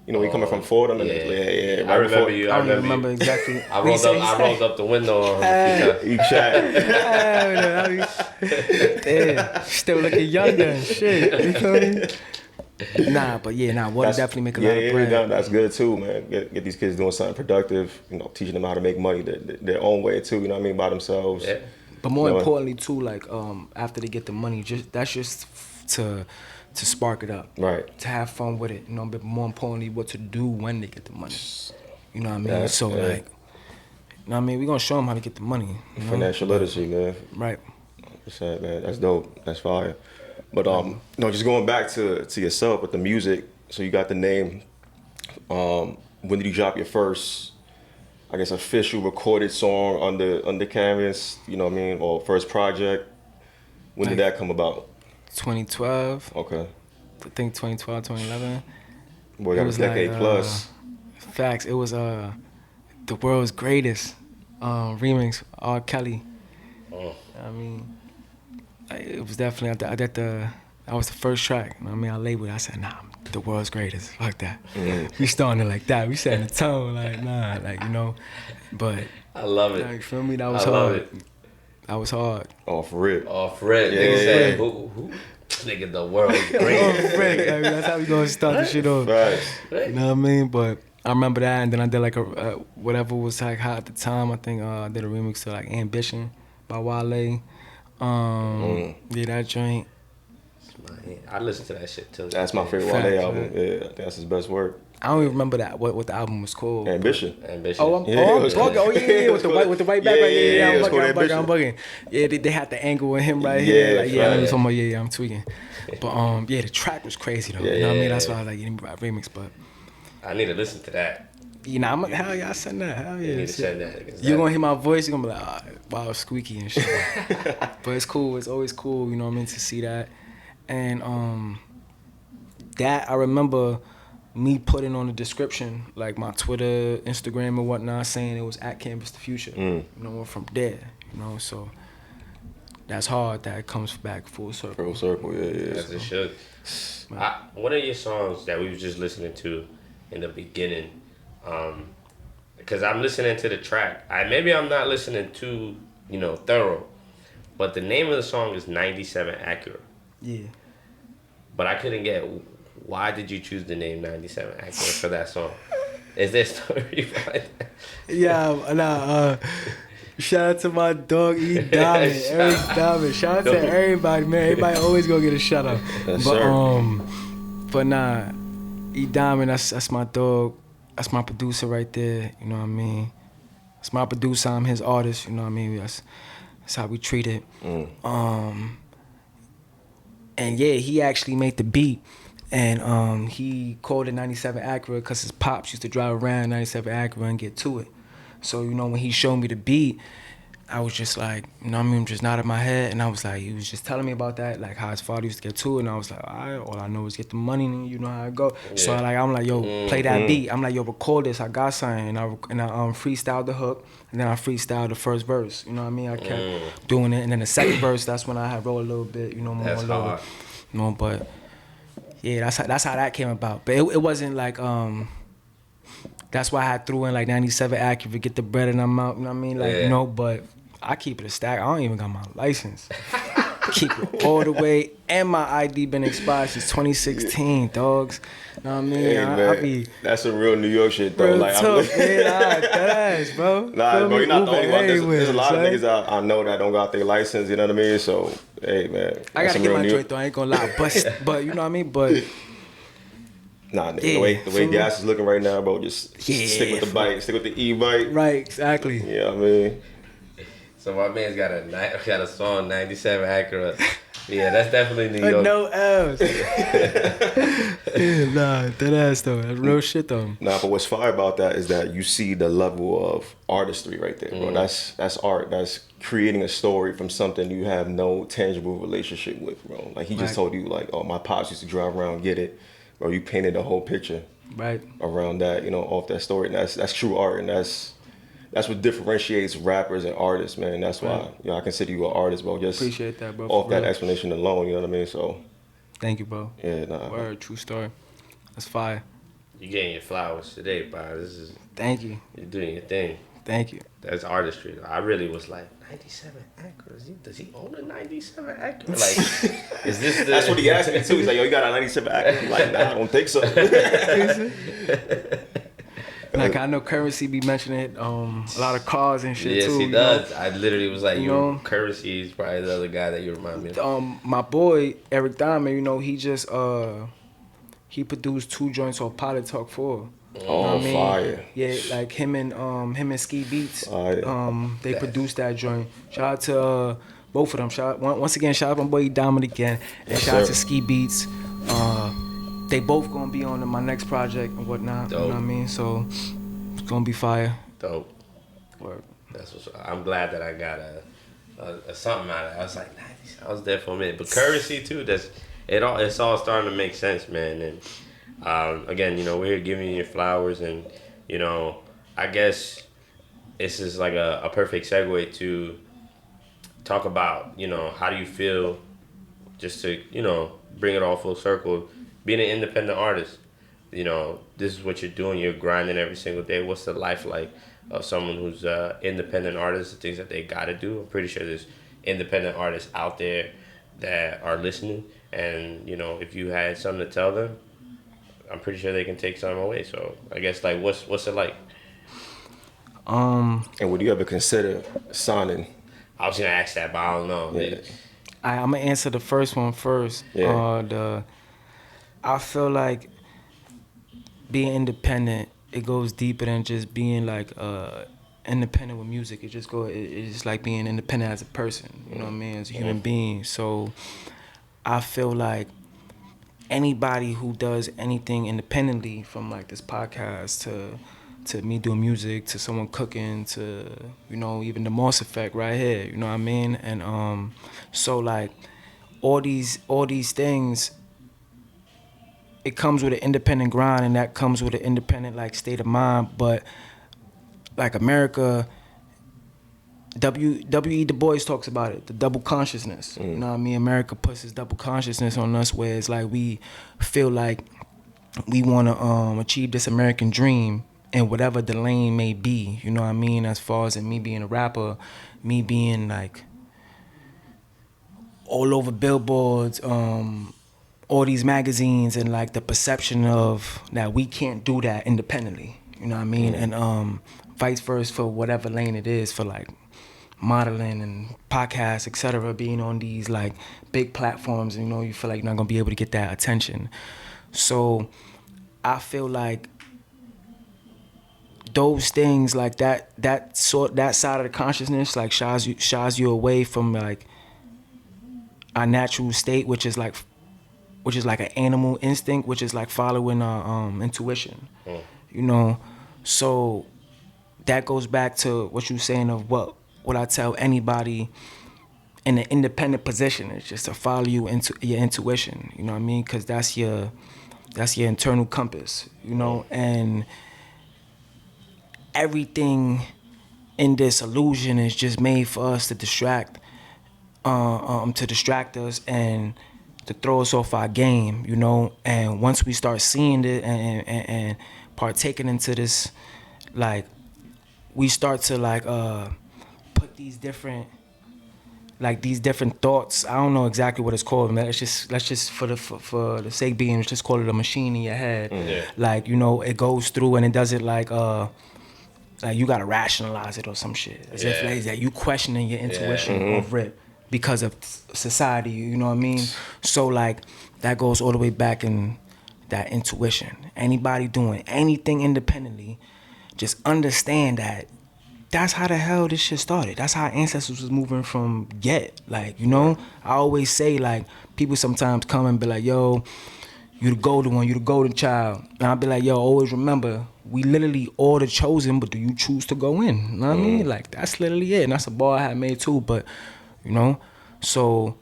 You know, we coming from Fordham and right I remember you. I don't remember exactly. I rolled up the window. You chat. Damn, still looking younger and shit. You feel me? Water definitely make a lot of bread. That's good too, man. Get these kids doing something productive. You know, teaching them how to make money their own way too. You know what I mean, by themselves. Yeah. But more importantly too, like after they get the money, that's just to spark it up, right? To have fun with it, you know. But more importantly, what to do when they get the money, you know what I mean? So like, You know what I mean? We gonna show them how to get the money. You know? Financial literacy, man. Right. 100%, man. That's dope. That's fire. But just going back to yourself with the music. So you got the name. When did you drop your first, I guess, official recorded song under canvas? You know what I mean? Or first project? When did that come about? 2012. Okay. I think 2012, 2011. Boy, got a decade plus. Facts. It was the world's greatest remix, R. Kelly. Oh. I mean, it was definitely that was the first track. You know what I mean? I labeled it. I said, nah, the world's greatest. Fuck that. We starting it like that. We setting the tone like, nah, like, you know. But I love it. you feel me? That was I love hard. it. That was hard. Oh, for real. Off red. Yeah. Nigga said, who? Nigga, the world's Oh, greatest. Frank, like, that's how we gonna start the shit off. Facts. You know what I mean? But I remember that, and then I did like a whatever was like hot at the time. I think I did a remix to like Ambition by Wale. Yeah, that joint. I listen to that shit too. That's my favorite Facts, Wale album. right? Yeah, I think that's his best work. I don't even remember that what the album was called. Ambition. Ambition. Oh, I'm Yeah, it was bugging. Oh yeah, with the white background. Yeah, I'm it's called bugging. I'm bugging. Yeah, they had the angle with him right Yeah, here. Like, yeah, right. I'm talking about, yeah, I'm tweaking. But yeah, the track was crazy though. You know what I mean? That's why I was like, you need to write remix. But I need to listen to that. you know, hell yeah, I send that. Hell yeah. You need to shit. send that. You're gonna hear my voice, you're gonna be like, wow, squeaky and shit. But it's cool, it's always cool, you know what I mean, to see that. And that I remember me putting on the description, like my Twitter, Instagram and whatnot, saying it was at Canvas the Future. You know, from there, you know, so that's hard that it comes back full circle. Full circle, yeah. As it should. One of your songs that we was just listening to in the beginning, because I'm listening to the track. Maybe I'm not listening too, thorough, but the name of the song is 97 Acura. Yeah. But I couldn't get, why did you choose the name 97 Acura for that song? Is there a story behind that? Yeah, nah, shout out to my dog E Diamond, Eric Diamond. Shout out to everybody, man. Everybody always gonna get a shout out. Yes, But nah, E Diamond, that's my dog. That's my producer right there. You know what I mean? That's my producer. I'm his artist. You know what I mean? That's how we treat it. And yeah, he actually made the beat. And he called it 97 Acura because his pops used to drive around 97 Acura and get to it. So, when he showed me the beat, I was just like, just nodded my head. And I was like, he was just telling me about that, like how his father used to get to it. And I was like, all right, all I know is get the money and you know how it go. Yeah. So I'm like, yo, play that beat. I'm like, yo, record this. I got something. And I freestyled the hook. And then I freestyled the first verse. You know what I mean? I kept doing it. And then the second verse, that's when I had rolled a little bit, more. That's hard. But yeah, that's how that came about. But it wasn't like, that's why I threw in like 97 Acura, get the bread and I'm out, you know what I mean? Like, but I keep it a stack. I don't even got my license. Keep it all the way. And my ID been expired since 2016, dogs. You know what I mean? Hey, I be that's some real New York shit, though. real Like, tough, that ass, bro. Nah, bro, you're not the only one. There's a lot of niggas niggas I know that don't got their license, you know what I mean? So, hey, man. I gotta get my joint, though. I ain't gonna lie. But you know what I mean? But nah, nigga, the way gas is looking right now, bro, just stick with the bike. Stick with the e-bike. Right, exactly. Yeah, I mean. So my man's got a song, 97 Acura. Yeah, that's definitely New York. No L's. Yeah, nah, that ass though. That's real shit though. Nah, but what's fire about that is that you see the level of artistry right there, bro. That's art. That's creating a story from something you have no tangible relationship with, bro. Like he just told you, like, oh, my pops used to drive around, get it. Bro, you painted the whole picture around that, off that story. And that's true art, and that's what differentiates rappers and artists, man. That's why I consider you an artist, bro. Just appreciate that, bro. Off that explanation alone, you know what I mean? So thank you, bro. Yeah, nah. Word, true story. That's fire. You getting your flowers today, bro. Thank you. You're doing your thing. Thank you. That's artistry. I really was like, 97 Acura. Does he own a 97 Acura? Like, is this the... That's what he asked me too. He's like, yo, you got a 97 Acura? I'm like, nah, I don't think so. Like, I know Currency be mentioning a lot of cars and shit too. Yes, he does. I literally was like, you Currency is probably the other guy that you remind me of. My boy, Eric Diamond, he just, he produced 2 joints on Pilot Talk 4. Oh, fire. Yeah, like him and Ski Beats. Fire. They produced that joint. Shout out to both of them. Once again, shout out my boy Dominic again, and Yes, shout out sir. to Ski Beats. They both gonna be on my next project and whatnot. Dope. You know what I mean? So it's gonna be fire. Dope. Word. That's what's. I'm glad that I got a something out of it. I was like, nice. I was there for a minute, but currency too. It's all starting to make sense, man. And again, you know, we're giving you your flowers, and you know, I guess this is like a perfect segue to talk about, you know, how do you feel, just to, you know, bring it all full circle, being an independent artist. You know, this is what you're doing. You're grinding every single day. What's the life like of someone who's independent artist, the things that they got to do? I'm pretty sure there's independent artists out there that are listening. And, you know, if you had something to tell them, I'm pretty sure they can take something away. So I guess, like, what's it like? And would you ever consider signing? I was going to ask that, but I don't know. Yeah. I'm gonna answer the first one first. Yeah. I feel like being independent, it goes deeper than just being like independent with music. It's just like being independent as a person. You know what I mean? As a human being. So I feel like anybody who does anything independently, from like this podcast to me doing music, to someone cooking, to, you know, even the Moss Effect right here, you know what I mean? And so like all these things, it comes with an independent grind, and that comes with an independent like state of mind. But like America, W.E. Du Bois talks about it, the double consciousness. You know what I mean? America puts this double consciousness on us, where it's like we feel like we want to achieve this American dream in whatever the lane may be. You know what I mean? As far as me being a rapper, me being like all over billboards, all these magazines, and like the perception of that we can't do that independently. You know what I mean? And vice versa for whatever lane it is, for like modeling and podcasts, etc., being on these like big platforms, you know, you feel like you're not gonna be able to get that attention. So I feel like those things, like that side of the consciousness, like shies you away from like our natural state, which is like an animal instinct, which is like following our intuition. You know, so that goes back to what you're saying of what I tell anybody in an independent position is just to follow you into your intuition. You know what I mean? Because that's your internal compass. You know, and everything in this illusion is just made for us to distract us and to throw us off our game, you know. And once we start seeing it and partaking into this, like, we start to like put these different thoughts. I don't know exactly what it's called. Man. Let's just for the sake being, let's just call it a machine in your head. Yeah. Like, you know, it goes through and it does it like you gotta rationalize it or some shit. As if like that you questioning your intuition over it because of society, you know what I mean? So like that goes all the way back in that intuition. Anybody doing anything independently, just understand that that's how the hell this shit started. That's how ancestors was moving from get. Like, you know, I always say, like, people sometimes come and be like, yo, you the golden one, you the golden child. And I'll be like, yo, always remember, we literally all the chosen, but do you choose to go in? You know what I mean? Like, that's literally it. And that's a bar I had made too, but, you know, so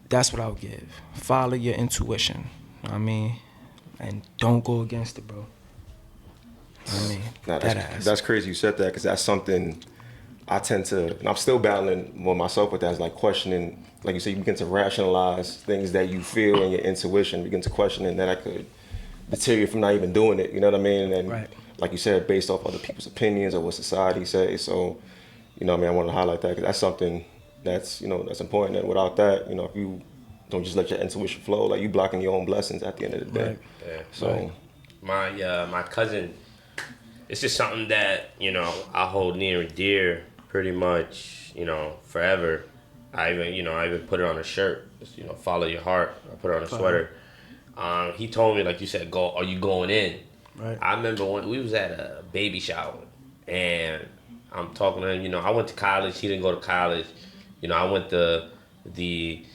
that's what I would give. Follow your intuition. You know what I mean? And don't go against it, bro. I mean, that's crazy you said that, because that's something I tend to, and I'm still battling with myself with that, is like questioning, like you said, you begin to rationalize things that you feel in your intuition, begin to question it, and then I could deter you from not even doing it, you know what I mean? And right. Like you said, based off other people's opinions or what society says. So, you know what I mean, I want to highlight that, because that's something that's, you know, that's important. And without that, you know, if you don't just let your intuition flow, like you blocking your own blessings at the end of the day. Right. Yeah. So my cousin, it's just something that, you know, I hold near and dear pretty much, you know, forever. I even put it on a shirt. Just, you know, follow your heart. I put it on a sweater. He told me, like you said, are you going in? Right. I remember when we was at a baby shower, and I'm talking to him. You know, I went to college. He didn't go to college. You know, I went the the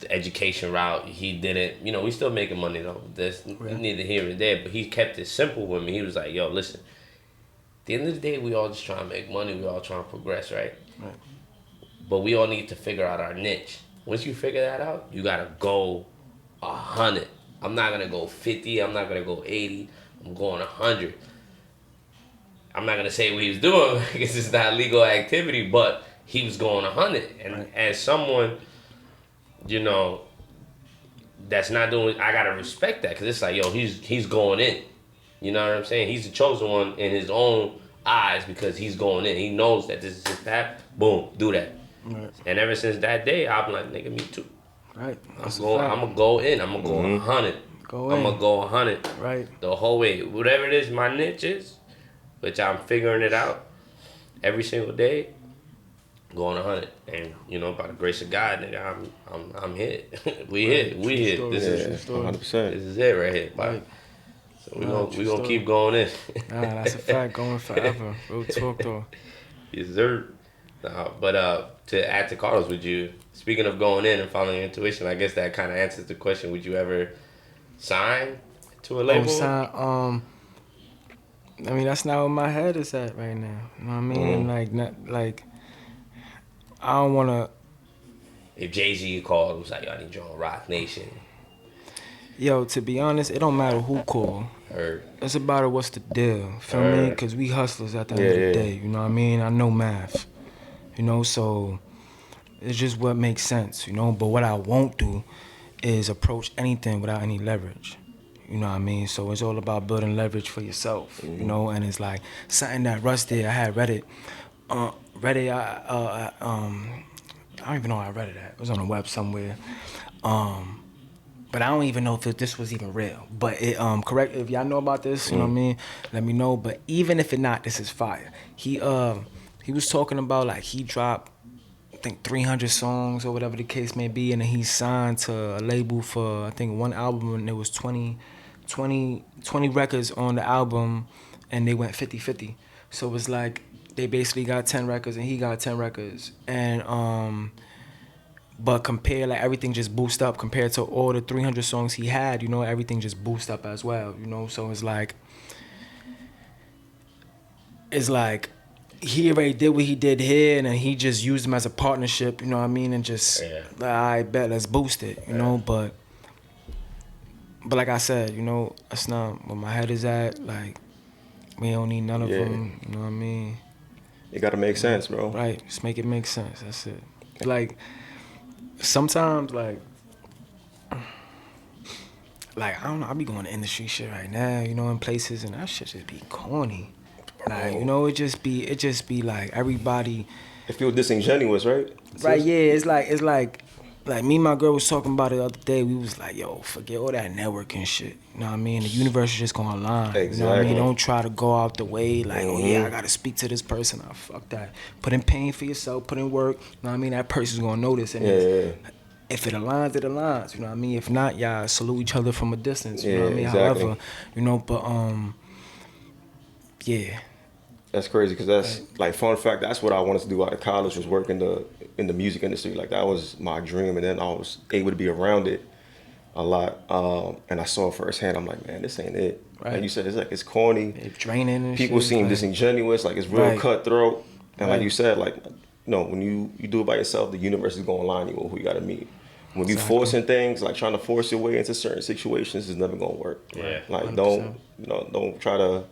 education route. He didn't. You know, we still making money though. There's neither here nor there. But he kept it simple with me. He was like, "Yo, listen. At the end of the day, we all just trying to make money. We all trying to progress, right? Right. But we all need to figure out our niche. Once you figure that out, you gotta go 100. I'm not gonna go 50. I'm not gonna go 80. I'm going 100. I'm not gonna say what he was doing because it's not legal activity, but he was going 100. And as someone, you know, that's not doing, I gotta respect that because it's like, yo, he's going in. You know what I'm saying? He's the chosen one in his own eyes because he's going in. He knows that this is his path. Boom, do that. Right. And ever since that day, I'm like, nigga, me too. Right. I'm gonna go in. I'm gonna go 100. I'm gonna go 100. Right. The whole way. Whatever it is my niche is, which I'm figuring it out every single day, going 100. And you know, by the grace of God, nigga, I'm hit. We hit. We hit. This is 100%. This is it right here. Right. So we gonna keep going in. Nah, that's a fact. Going forever. Real talk though. Yes, sir. But to add to Carlos, would you, speaking of going in and following your intuition, I guess that kind of answers the question. Would you ever sign to a label? I mean, that's not where my head is at right now. You know what I mean? Like, I don't want to. If Jay-Z called and was like, yo, I need you on Rock Nation. Yo, to be honest, it don't matter who call. Heard. It's about what's the deal. Feel me? Because we hustlers at the end of the day. You know what I mean? I know math. You know, so it's just what makes sense, you know? But what I won't do is approach anything without any leverage. You know what I mean? So it's all about building leverage for yourself, you know? And it's like something that Russ did. I had read it. I don't even know how I read it at. It was on the web somewhere. But I don't even know if this was even real. But it correct, if y'all know about this, you know what I mean? Let me know. But even if it not, this is fire. He was talking about like he dropped, I think 300 songs or whatever the case may be, and then he signed to a label for I think one album, and there was 20 records on the album, and they went 50-50. So it was like they basically got 10 records and he got 10 records, and but compare, like everything just boost up compared to all the 300 songs he had, you know, everything just boost up as well, you know. So it's like he already did what he did here, and then he just used them as a partnership, you know what I mean, and just like, I bet let's boost it, you know. But like I said, you know, that's not where my head is at. Like, we don't need none of them, you know what I mean. It gotta make sense, bro. Right, just make it make sense. That's it. Like sometimes, like I don't know, I be going to industry shit right now, you know, in places, and that shit just be corny. Like, you know, it just be like everybody. It feels disingenuous, right? Right, yeah. It's like me and my girl was talking about it the other day. We was like, yo, forget all that networking shit. You know what I mean? The universe is just gonna align. Exactly. You know what I mean? Don't try to go out the way like, oh yeah, I gotta speak to this person. Oh, fuck that. Put in pain for yourself, put in work. You know what I mean? That person's gonna notice. And if it aligns, it aligns. You know what I mean? If not, y'all salute each other from a distance. You know what I mean? Exactly. However, you know, but yeah. That's crazy, because that's like, fun fact, that's what I wanted to do out of college, was work in the music industry. Like, that was my dream, and then I was able to be around it a lot, and I saw it firsthand. I'm like, man, this ain't it. Right. Like you said, it's corny. It's draining and people shit, seem like, disingenuous, like it's real cutthroat. And like you said, like, you know, when you do it by yourself, the universe is gonna align you with who you gotta meet. When you forcing things, like trying to force your way into certain situations, is never gonna work. Yeah. Like 100%. don't try to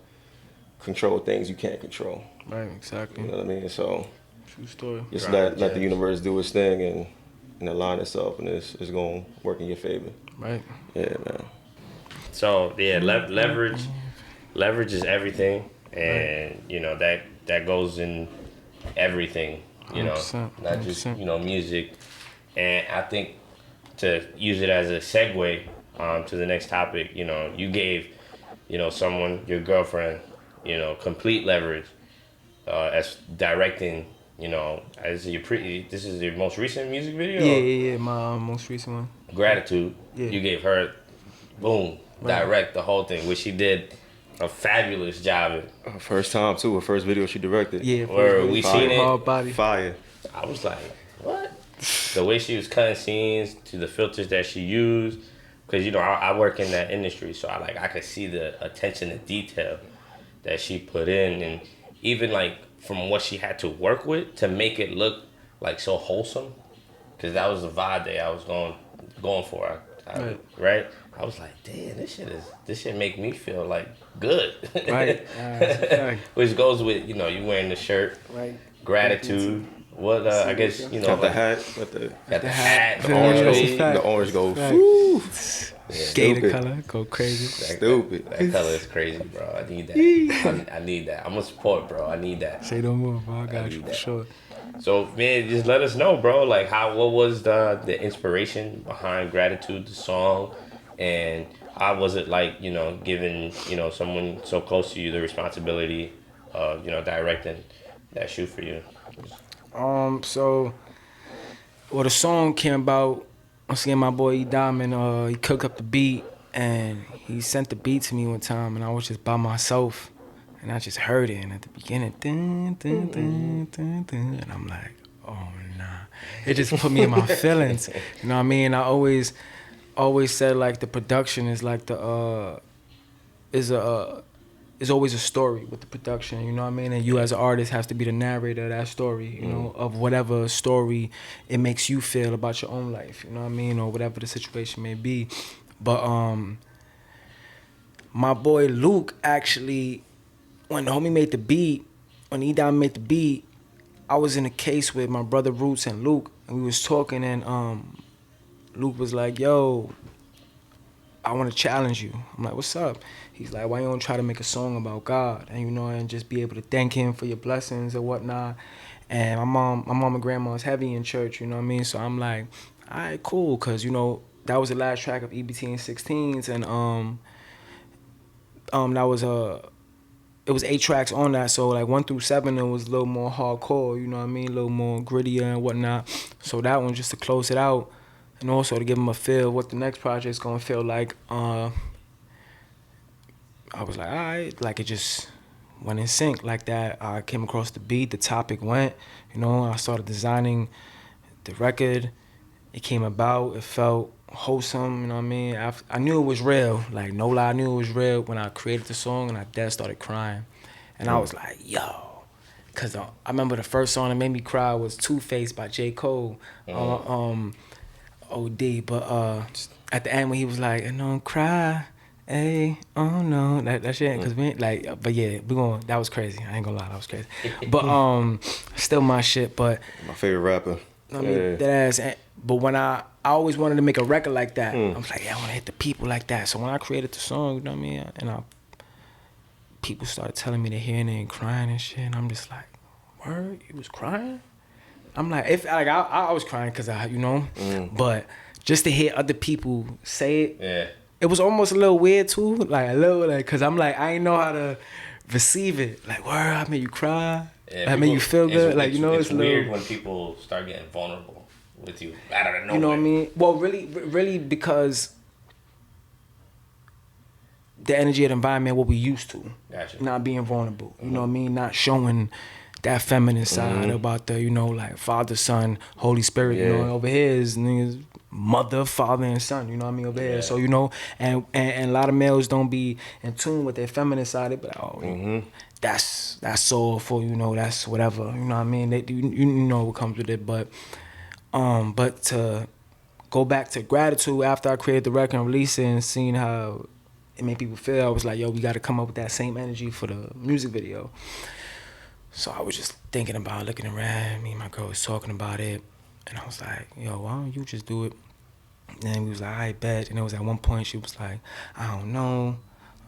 control things you can't control. Right, exactly. You know what I mean? So true story. just let the universe do its thing and align itself, and it's going to work in your favor. Right. Yeah, man. So yeah, leverage is everything, and you know that goes in everything. You know, 100%, not just music. And I think to use it as a segue to the next topic, you know, you gave someone, your girlfriend, complete leverage as directing. As this is your most recent music video? Yeah, my most recent one. Gratitude. Yeah. You gave her, boom, direct the whole thing, which she did a fabulous job. Her first time too. Her first video she directed. Yeah, Where we seen it, hard body. Fire. I was like, what? The way she was cutting scenes, to the filters that she used, because you know I work in that industry, so I could see the attention to detail that she put in, and even like from what she had to work with to make it look like so wholesome, because that was the vibe that I was going for. Right? I was like, damn, this shit make me feel like good. Right. Which goes with, you know, you wearing the shirt. Right. Gratitude. What I guess, you know, Got the like, hat. got the hat, the Yeah, orange that's a gold. fact. The orange gold. Right. Woo. Gator Stupid. color, go crazy. Stupid. That color is crazy, bro. I need that. I need that. I'm gonna support, bro. I need that. Say no more, bro. I got need you for that. sure. So man, just let us know, bro. Like what was the inspiration behind Gratitude, the song, and how was it like, you know, giving, you know, someone so close to you the responsibility of, you know, directing that shoot for you? So, well, the song came about. Once again, my boy E Diamond, he cooked up the beat, and he sent the beat to me one time, and I was just by myself, and I just heard it, and at the beginning, dun, dun, dun, dun, dun, and I'm like, oh nah, it just put me in my feelings. You know what I mean? I always said like the production is like is always a story with the production, you know what I mean? And you as an artist have to be the narrator of that story, you know, of whatever story it makes you feel about your own life, you know what I mean? Or whatever the situation may be. But my boy Luke actually, when the homie made the beat, when E-Dime made the beat, I was in a case with my brother Roots and Luke, and we was talking, and Luke was like, yo, I want to challenge you. I'm like, what's up? He's like, why you don't try to make a song about God, and you know, and just be able to thank him for your blessings or whatnot. And my mom and grandma's heavy in church, you know what I mean? So I'm like, all right, cool, cause you know that was the last track of EBT and 16s, and that was it was 8 tracks on that, so like 1 through 7 it was a little more hardcore, you know what I mean, a little more grittier and whatnot. So that one just to close it out, and also to give them a feel of what the next project's gonna feel like. I was like, all right, like it just went in sync like that. I came across the beat, the topic went, you know, I started designing the record. It came about, it felt wholesome, you know what I mean? I knew it was real, like no lie, I knew it was real when I created the song, and I dead started crying. And I was like, yo, cause I remember the first song that made me cry was Two-Face by J. Cole, OD, but at the end when he was like, and don't cry, hey, oh no, that shit, cause we like, but yeah, that was crazy, I ain't gonna lie, that was crazy. But still my shit, but. My favorite rapper. I mean, that ass. But when I always wanted to make a record like that. I was like, yeah, I want to hit the people like that. So when I created the song, you know what I mean, and people started telling me they're hearing it and crying and shit, and I'm just like, word, you was crying? I'm like, I was crying because you know, but just to hear other people say it, it was almost a little weird too, cause I'm like, I ain't know how to receive it. Like, word, I made you cry. I made you feel good, like, you know, it's weird little, when people start getting vulnerable with you out of nowhere. You know what I mean? Well, really, because the energy of the environment, what we used to, Gotcha. Not being vulnerable. You know what I mean? Not showing that feminine side about the, you know, like Father, Son, Holy Spirit. You know, over here is niggas mother, father, and son. You know what I mean? Over here, so you know, and a lot of males don't be in tune with their feminine side. They be like, that's soulful, you know, that's whatever, you know what I mean? You know what comes with it, but to go back to Gratitude after I created the record and released it and seeing how it made people feel, I was like, yo, we got to come up with that same energy for the music video. So I was just thinking about looking around, me and my girl was talking about it, and I was like, yo, why don't you just do it? And then we was like, I bet, and it was at one point she was like, I don't know.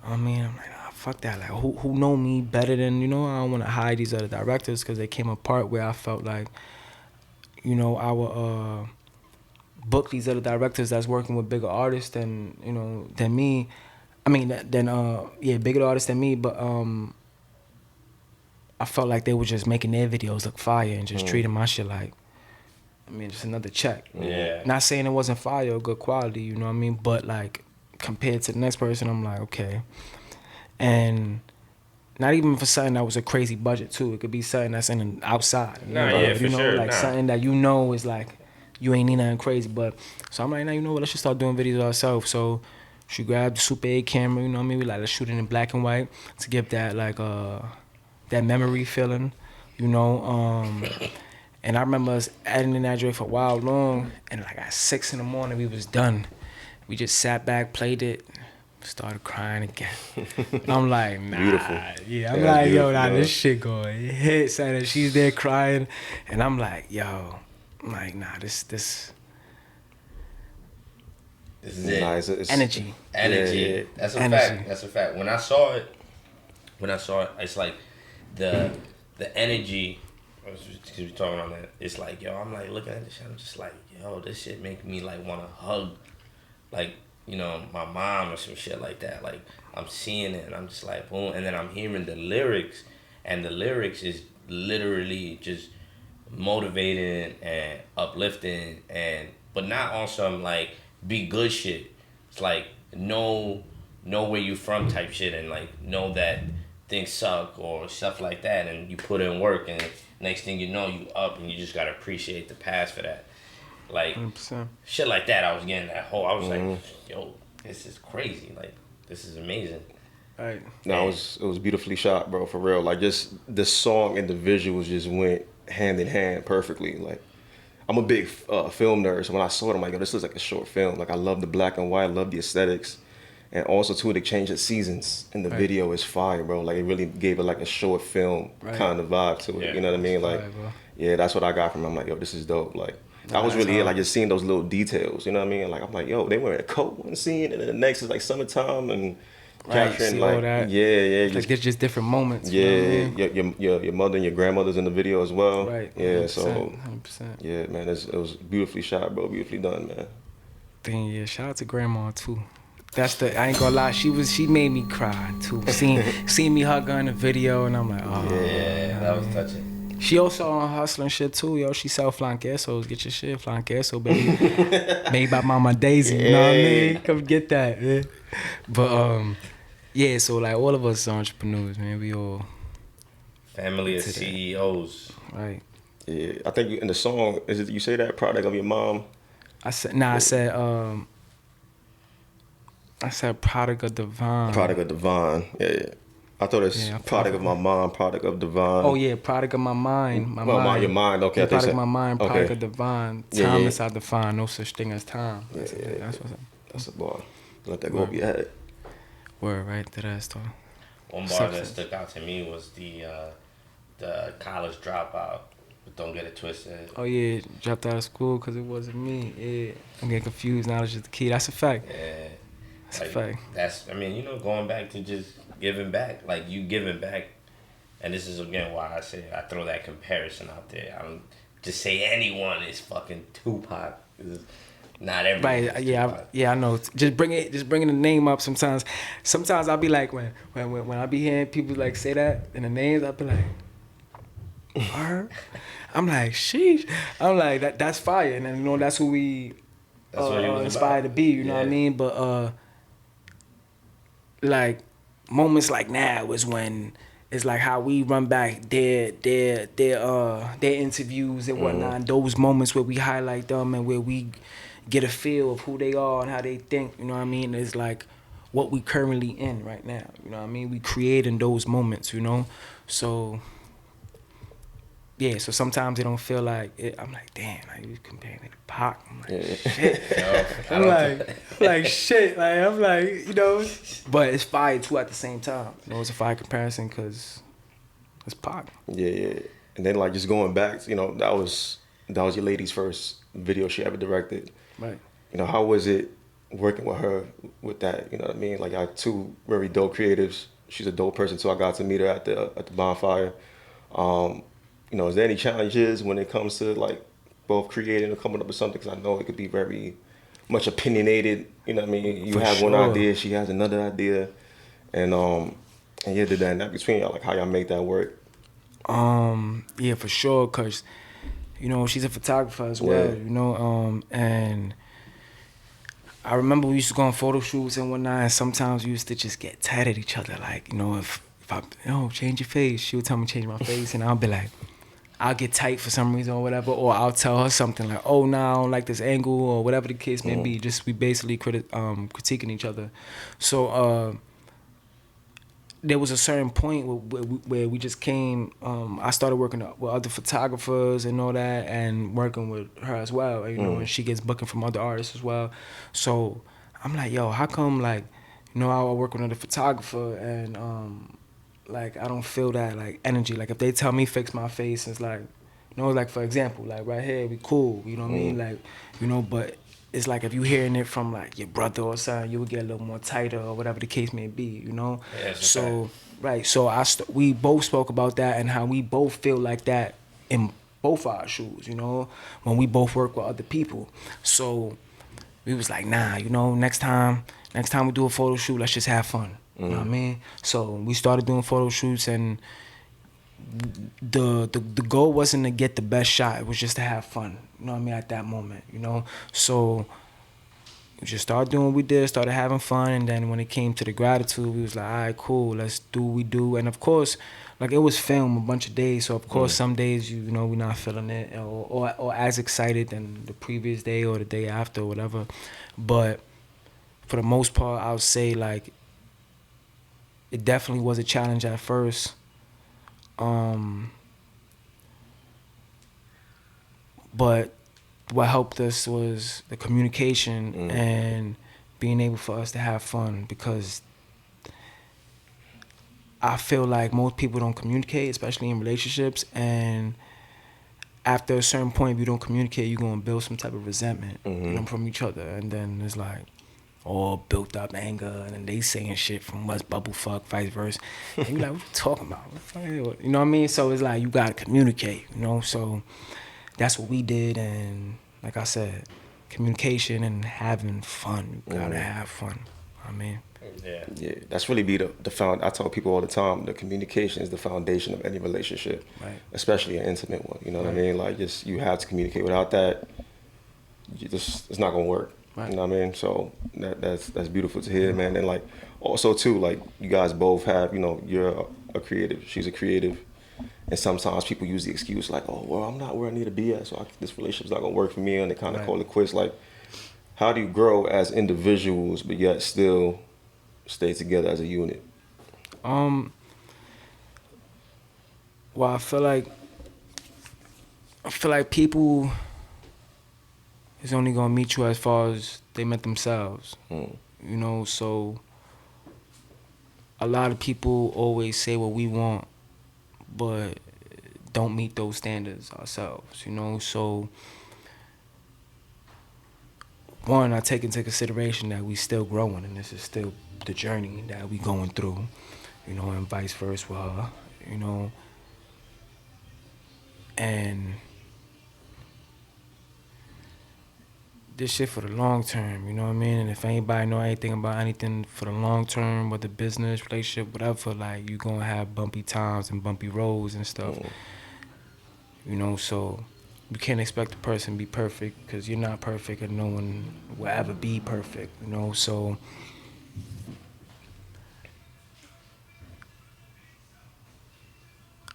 I mean, I'm like, fuck that, like who know me better than, you know, I don't want to hide these other directors, because they came apart where I felt like, you know, I would book these other directors that's working with bigger artists than, you know, than me. I mean, bigger artists than me, but I felt like they were just making their videos look fire and just treating my shit like, I mean, just another check. Yeah. Not saying it wasn't fire or good quality, you know what I mean, but like, compared to the next person, I'm like, okay. And not even for something that was a crazy budget too. It could be something that's in the outside. Nah, yeah, for sure. Like something that you know is like, you ain't need nothing crazy. But so I'm like, nah, you know what? Let's just start doing videos ourselves. So she grabbed the Super 8 camera. You know what I mean? We like, let's shoot it in black and white to give that like that memory feeling. You know. And I remember us editing that joint for a while long, and like at 6 a.m. we was done. We just sat back, played it, started crying again. I'm like, nah. Beautiful. Yeah, I'm like, yo, nah, this shit going hit. And she's there crying, and I'm like, yo, I'm like, nah, this is it. Nah, it's energy. Energy. Yeah. That's a Energy. fact. That's a fact. When I saw it, it's like the energy. Because we talking on that, it's like, yo, I'm like looking at this shit, I'm just like, yo, this shit make me like want to hug, like, you know, my mom or some shit like that. Like, I'm seeing it and I'm just like, boom, and then I'm hearing the lyrics, and the lyrics is literally just motivating and uplifting, but not on some like be good shit. It's like know where you from type shit, and like know that things suck or stuff like that, and you put in work, and next thing you know, you up, and you just gotta appreciate the past for that. Like 100%. shit like that. I was getting that whole. I was like, yo, this is crazy. Like, this is amazing. Right. No, it was beautifully shot, bro, for real. Like, just the song and the visuals just went hand in hand perfectly. Like, I'm a big film nerd, so when I saw it, I'm like, yo, this looks like a short film. Like, I love the black and white, I love the aesthetics. And also, too, the change of seasons in the video is fire, bro. Like, it really gave it, like, a short film kind of vibe to it. Yeah. You know what I mean? Like, fire, bro. yeah, that's what I got from it. I'm like, yo, this is dope. Like, I was really, like, just seeing those little details. You know what I mean? Like, I'm like, yo, they wearing a coat one scene, and then the next is, like, summertime, and capturing, see like, all that. yeah. Like, there's just different moments. Yeah, You know what I mean? your mother and your grandmother's in the video as well. Right. Yeah, 100%, so 100%. yeah, man, it was beautifully shot, bro. Beautifully done, man. Thing, yeah. Shout out to Grandma too. I ain't gonna lie, she made me cry too. Seeing me hug her in the video, and I'm like, oh. Yeah, that was touching. She also on hustling shit too, yo. She sell flan quesos. Get your shit, flan queso, baby. Made by Mama Daisy, you know what I mean? Come get that, man. But yeah, so like all of us entrepreneurs, man. We all Family of CEOs. right. Yeah, I think in the song, is it you say that product of your mom? I said product of divine. Product of divine. Yeah. I thought it's product of my mom, product of divine. Oh yeah, product of my mind. My Well, mind. Your mind. Okay, Yeah, I think product so. of my mind. Okay. Product of divine. Yeah, Time yeah. is not defined. No such thing as time. That's what's up. That's a bar. Let that go over your head. Word, right? That ass talk. One bar that stuck out to me was the college dropout. But don't get it twisted. Oh yeah, dropped out of school because it wasn't me. Yeah, I'm getting confused. Knowledge is the key. That's a fact. Yeah. That's a fact. That's, I mean, you know, going back to just giving back. Like, you giving back. And this is, again, why I say I throw that comparison out there. I don't just say anyone is fucking Tupac. Not everyone. Right? Yeah, I know. Just bringing the name up. Sometimes I'll be like when I be hearing people like say that in the names, I'll be like, her. I'm like, sheesh. I'm like that's fire, and then, you know that's who we inspired to be. You know what I mean? But like moments like now is when it's like how we run back their interviews and whatnot. And those moments where we highlight them and where we get a feel of who they are and how they think. You know what I mean? It's like what we currently in right now. You know what I mean? We creating those moments. You know, so. Yeah, so sometimes it don't feel like it. I'm like, damn, like you comparing me to Pac. I'm like, shit. I'm like, shit. Like, I'm like, you know. But it's fire too at the same time. You know, it's a fire comparison because it's Pac. Yeah. And then like just going back, you know, that was your lady's first video she ever directed. Right. You know, how was it working with her with that? You know what I mean? Like, y'all two very dope creatives. She's a dope person too. I got to meet her at the bonfire. You know, is there any challenges when it comes to like both creating or coming up with something? Because I know it could be very much opinionated. You know what I mean? You have one idea, she has another idea, and yeah, did that in between y'all, like how y'all make that work? Yeah, for sure, cause you know she's a photographer as well. You know, and I remember we used to go on photo shoots and whatnot, and sometimes we used to just get tight at each other. Like, you know, if I, change your face, she would tell me to change my face, and I'll be like, I'll get tight for some reason or whatever, or I'll tell her something like, oh, no, I don't like this angle, or whatever the case may be. Just we basically critiquing each other. So there was a certain point where we just came. I started working with other photographers and all that, and working with her as well. You know, and she gets booking from other artists as well. So I'm like, yo, how come like, you know, I work with another photographer and like I don't feel that like energy. Like if they tell me fix my face, it's like, you know, like for example, like right here we cool. You know what I mean? Like, you know, but it's like if you hearing it from like your brother or something, you would get a little more tighter or whatever the case may be, you know. Yeah, so right, so we both spoke about that and how we both feel like that in both our shoes, you know, when we both work with other people. So we was like, nah, you know, next time we do a photo shoot, let's just have fun. You know what I mean? So we started doing photo shoots, and the goal wasn't to get the best shot. It was just to have fun. You know what I mean? At that moment, you know. So we just started doing what we did, started having fun, and then when it came to the gratitude, we was like, all right, cool, let's do what we do. And of course, like it was filmed a bunch of days, so of course some days you know we're not feeling it or as excited than the previous day or the day after or whatever. But for the most part, I would say like it definitely was a challenge at first. But what helped us was the communication and being able for us to have fun, because I feel like most people don't communicate, especially in relationships, and after a certain point, if you don't communicate, you're gonna build some type of resentment you know, from each other, and then it's like all built up anger, and then they saying shit from us, bubble fuck, vice versa. And you're like, what you talking about? You know what I mean? So it's like you gotta communicate, you know. So that's what we did, and like I said, communication and having fun. You gotta have fun. I mean, yeah, that's really be the found. I tell people all the time, the communication is the foundation of any relationship, right, especially an intimate one. You know what I mean? Like, just you have to communicate. Without that, it's not gonna work. Right. You know what I mean? So that's beautiful to hear, man. And like also too, like you guys both have, you know, you're a creative, she's a creative, and sometimes people use the excuse like, oh, well, I'm not where I need to be at, so this relationship's not gonna work for me, and they kind of call it quits. Like, how do you grow as individuals but yet still stay together as a unit? well, I feel like people is only gonna meet you as far as they met themselves. You know, so a lot of people always say what we want, but don't meet those standards ourselves, you know. So one, I take into consideration that we still growing, and this is still the journey that we going through, you know, and vice versa with her, you know. And this shit for the long term, you know what I mean? And if anybody know anything about anything for the long term, whether business, relationship, whatever, like you gonna have bumpy times and bumpy roads and stuff. You know, so you can't expect a person to be perfect, because you're not perfect and no one will ever be perfect, you know. So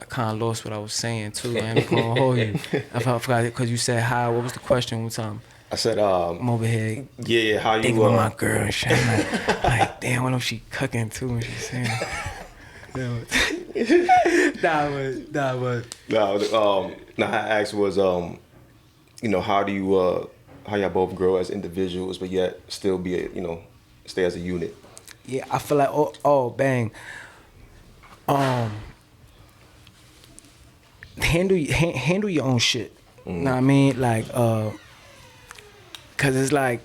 I kind of lost what I was saying too. I ain't gonna hold you. I forgot it because you said hi. What was the question one time? I said, I'm over here. Yeah, how you thinking with my girl and shit. I'm like, damn, what if she cooking too and she's saying? Nah, I asked was, you know, how do you, how y'all both grow as individuals, but yet still be, you know, stay as a unit? Yeah, I feel like, bang. Handle your own shit. You know what I mean? Like, cause it's like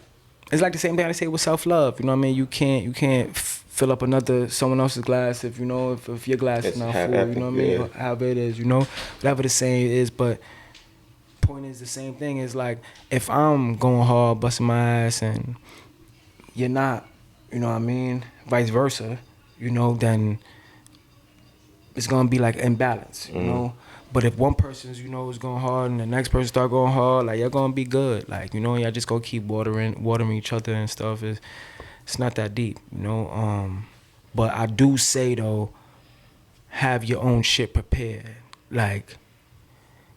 the same thing I say with self-love. You know what I mean? You can't fill up someone else's glass if you know if your glass is not full. You know what I mean? However it is, you know, whatever the saying is. But point is the same thing. Is like if I'm going hard, busting my ass, and you're not, you know what I mean? Vice versa, you know, then it's gonna be like imbalance, you know. But if one person's, you know, is going hard and the next person start going hard, like, y'all gonna be good. Like, you know, y'all just go keep watering each other and stuff. It's not that deep, you know. But I do say, though, have your own shit prepared. Like,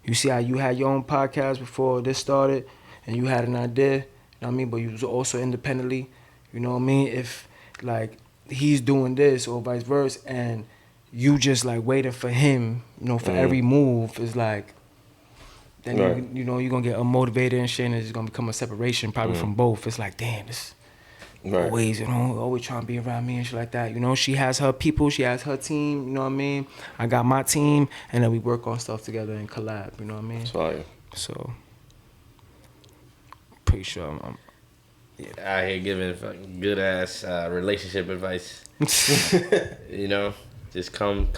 you see how you had your own podcast before this started and you had an idea, you know what I mean? But you was also independently, you know what I mean? If, like, he's doing this or vice versa and you just like waiting for him, you know, for every move is like, then Right. you know you're gonna get unmotivated and shit, and it's gonna become a separation probably from both. It's like, damn, this Right. always, you know, always trying to be around me and shit like that. You know, she has her people, she has her team. You know what I mean? I got my team, and then we work on stuff together and collab. You know what I mean? It's fire. So, pretty sure I'm Out here giving fucking good ass relationship advice. You know, just come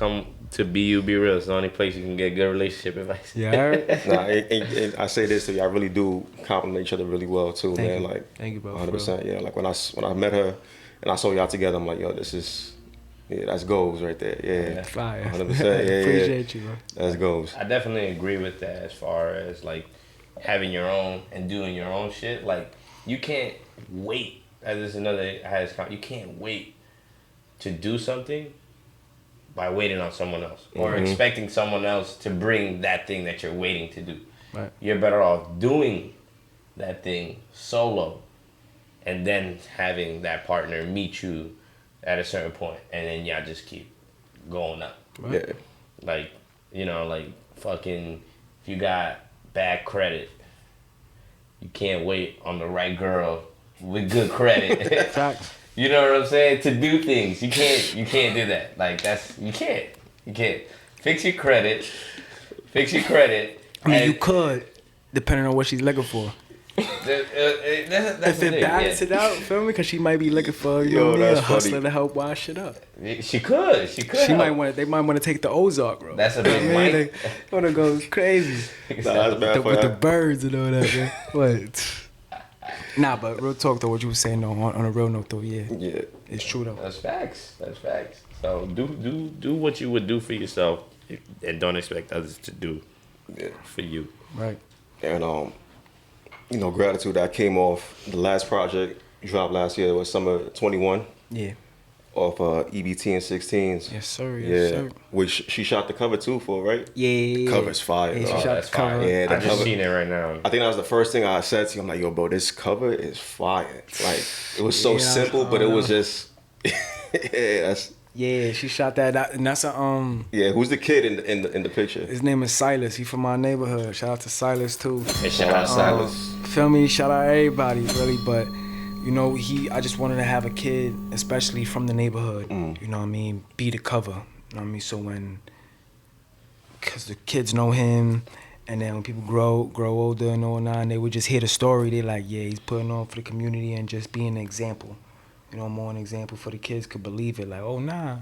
to Be Real. It's the only place you can get good relationship advice. Yeah, all right. Nah, and I say this to you, I really do compliment each other really well too, Thank man. you. Like, Thank you, bro, for 100%. Yeah, like when I met her and I saw y'all together, I'm like, yo, this is, yeah, that's goals right there. Yeah, Fire. 100%. Yeah, Appreciate you, bro. That's goals. I definitely agree with that as far as like having your own and doing your own shit. Like you can't wait. As is another you can't wait to do something by waiting on someone else or expecting someone else to bring that thing that you're waiting to do. Right. You're better off doing that thing solo and then having that partner meet you at a certain point and then y'all just keep going up. Right. Yeah. Like, you know, like fucking if you got bad credit, you can't wait on the right girl with good credit. Facts. You know what I'm saying? To do things. You can't do that. Like you can't. Fix your credit. I mean, you could, depending on what she's looking for. That's If it balances it out, feel me? Because she might be looking for, you Yo, know what I mean, a that's hustler funny. to help wash shit up. She could. They help. might want to take the Ozark, bro. That's a You know big what I mean? mic. They want to go crazy Nah, that's bad for with the you. birds and all that, man. What? Nah, but real talk though, what you were saying though, on a real note though, yeah, Yeah. it's true though. That's facts. So do what you would do for yourself and don't expect others to do Yeah. for you. Right. And you know, gratitude that came off the last project dropped last year was summer 21 Yeah. off EBT and 16s. Yes, sir. Yeah, Yes, sir. which she shot the cover too for, right? Yeah. Cover's fire, Yeah, bro. she Oh, shot that's the cover. fire. Yeah, I that just cover- seen it right now. I think that was the first thing I said to you. I'm like, yo, bro, this cover is fire. Like, it was so Yeah, simple, but it was just, yeah, that's, Yeah, she shot that, and that's a yeah. Who's the kid in the picture? His name is Silas. He from my neighborhood. Shout out to Silas too. And shout out Silas. Feel me? Shout out everybody, really. But you know, I just wanted to have a kid, especially from the neighborhood. You know what I mean? Be the cover. You know what I mean? So cause the kids know him, and then when people grow older and all that, and they would just hear the story. They like, yeah, he's putting on for the community and just being an example. You know, more an example for the kids could believe it. Like, oh nah,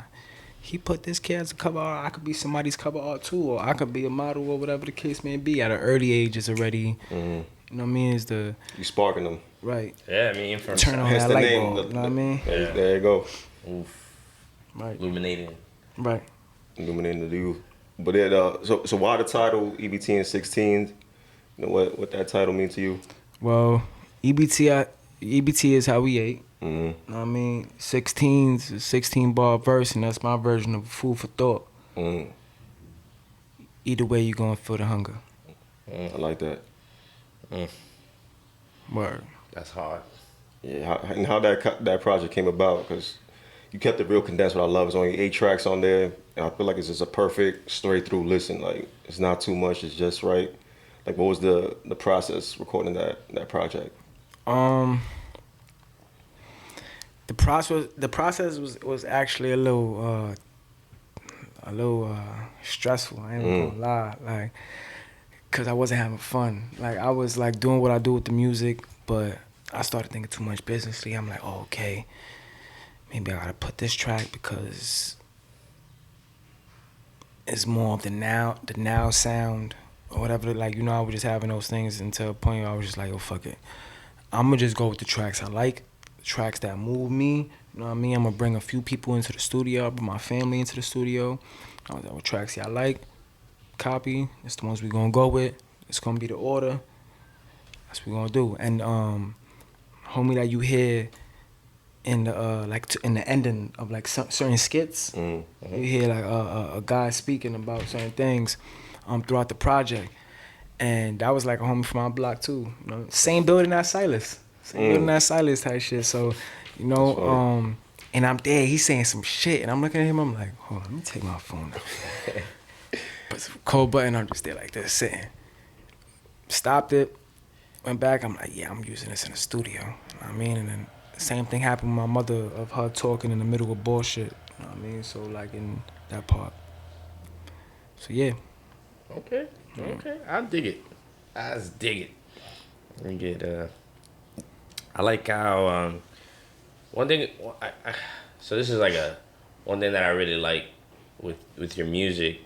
he put this kid as a cover art. I could be somebody's cover art too, or I could be a model or whatever the case may be. At an early age, it's already, you know what I mean? It's the You sparking them. right. Yeah, I mean, from Turn on Hence that the light name. bulb. You know what I mean? Yeah. There you go. Oof, Right. illuminating. Right. Illuminating the youth. But then, so why the title EBT and 16s? You know what that title mean to you? Well, EBT is how we ate. Mm-hmm. You know what I mean? 16's a 16-bar verse, and that's my version of food for thought. Mm, Either way, you're gonna feel the hunger. I like that. Word. That's hard. Yeah, how that project came about, because you kept it real condensed. What I love is only 8 tracks on there, and I feel like it's just a perfect straight through listen. Like, it's not too much, it's just right. Like, what was the process recording that project? The process was actually a little stressful. I ain't gonna lie, like, cause I wasn't having fun. Like, I was like doing what I do with the music, but I started thinking too much businessly. I'm like, oh, okay, maybe I gotta put this track because it's more of the now sound or whatever. Like, you know, I was just having those things until a point where I was just like, oh, fuck it, I'm gonna just go with the tracks I like. Tracks that move me, you know what I mean? I'm gonna bring a few people into the studio, bring my family into the studio. I was like, what tracks y'all like? copy. It's the ones we gonna go with. It's gonna be the order. That's what we gonna do. And homie that you hear in the in the ending of like certain skits, you hear like a guy speaking about certain things throughout the project. And that was like a homie from our block too. You know, same building as Silas. Same building as Silas type shit. So, you know, and I'm there, he's saying some shit, and I'm looking at him, I'm like, hold on, let me take my phone out. Put some cold button, I'm just there like this, sitting. Stopped it, went back, I'm like, yeah, I'm using this in the studio. You know what I mean? And then the same thing happened with my mother of her talking in the middle of bullshit. You know what I mean? So like in that part. So yeah. Okay. I dig it. I just dig it. Let me get I like how one thing so this is like one thing that I really like with your music,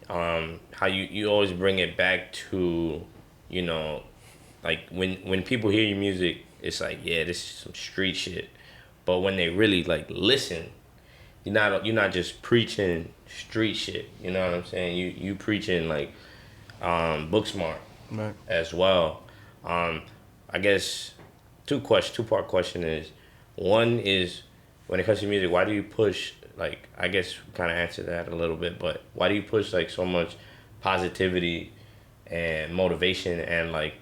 how you always bring it back to, you know, like when people hear your music, it's like, yeah, this is some street shit. But when they really like listen, you're not just preaching street shit, you know what I'm saying? You preaching like book smart, Right. as well. I guess two-part question is, one is, when it comes to music, why do you push, like, I guess we kind of answered that a little bit, but why do you push like so much positivity and motivation, and like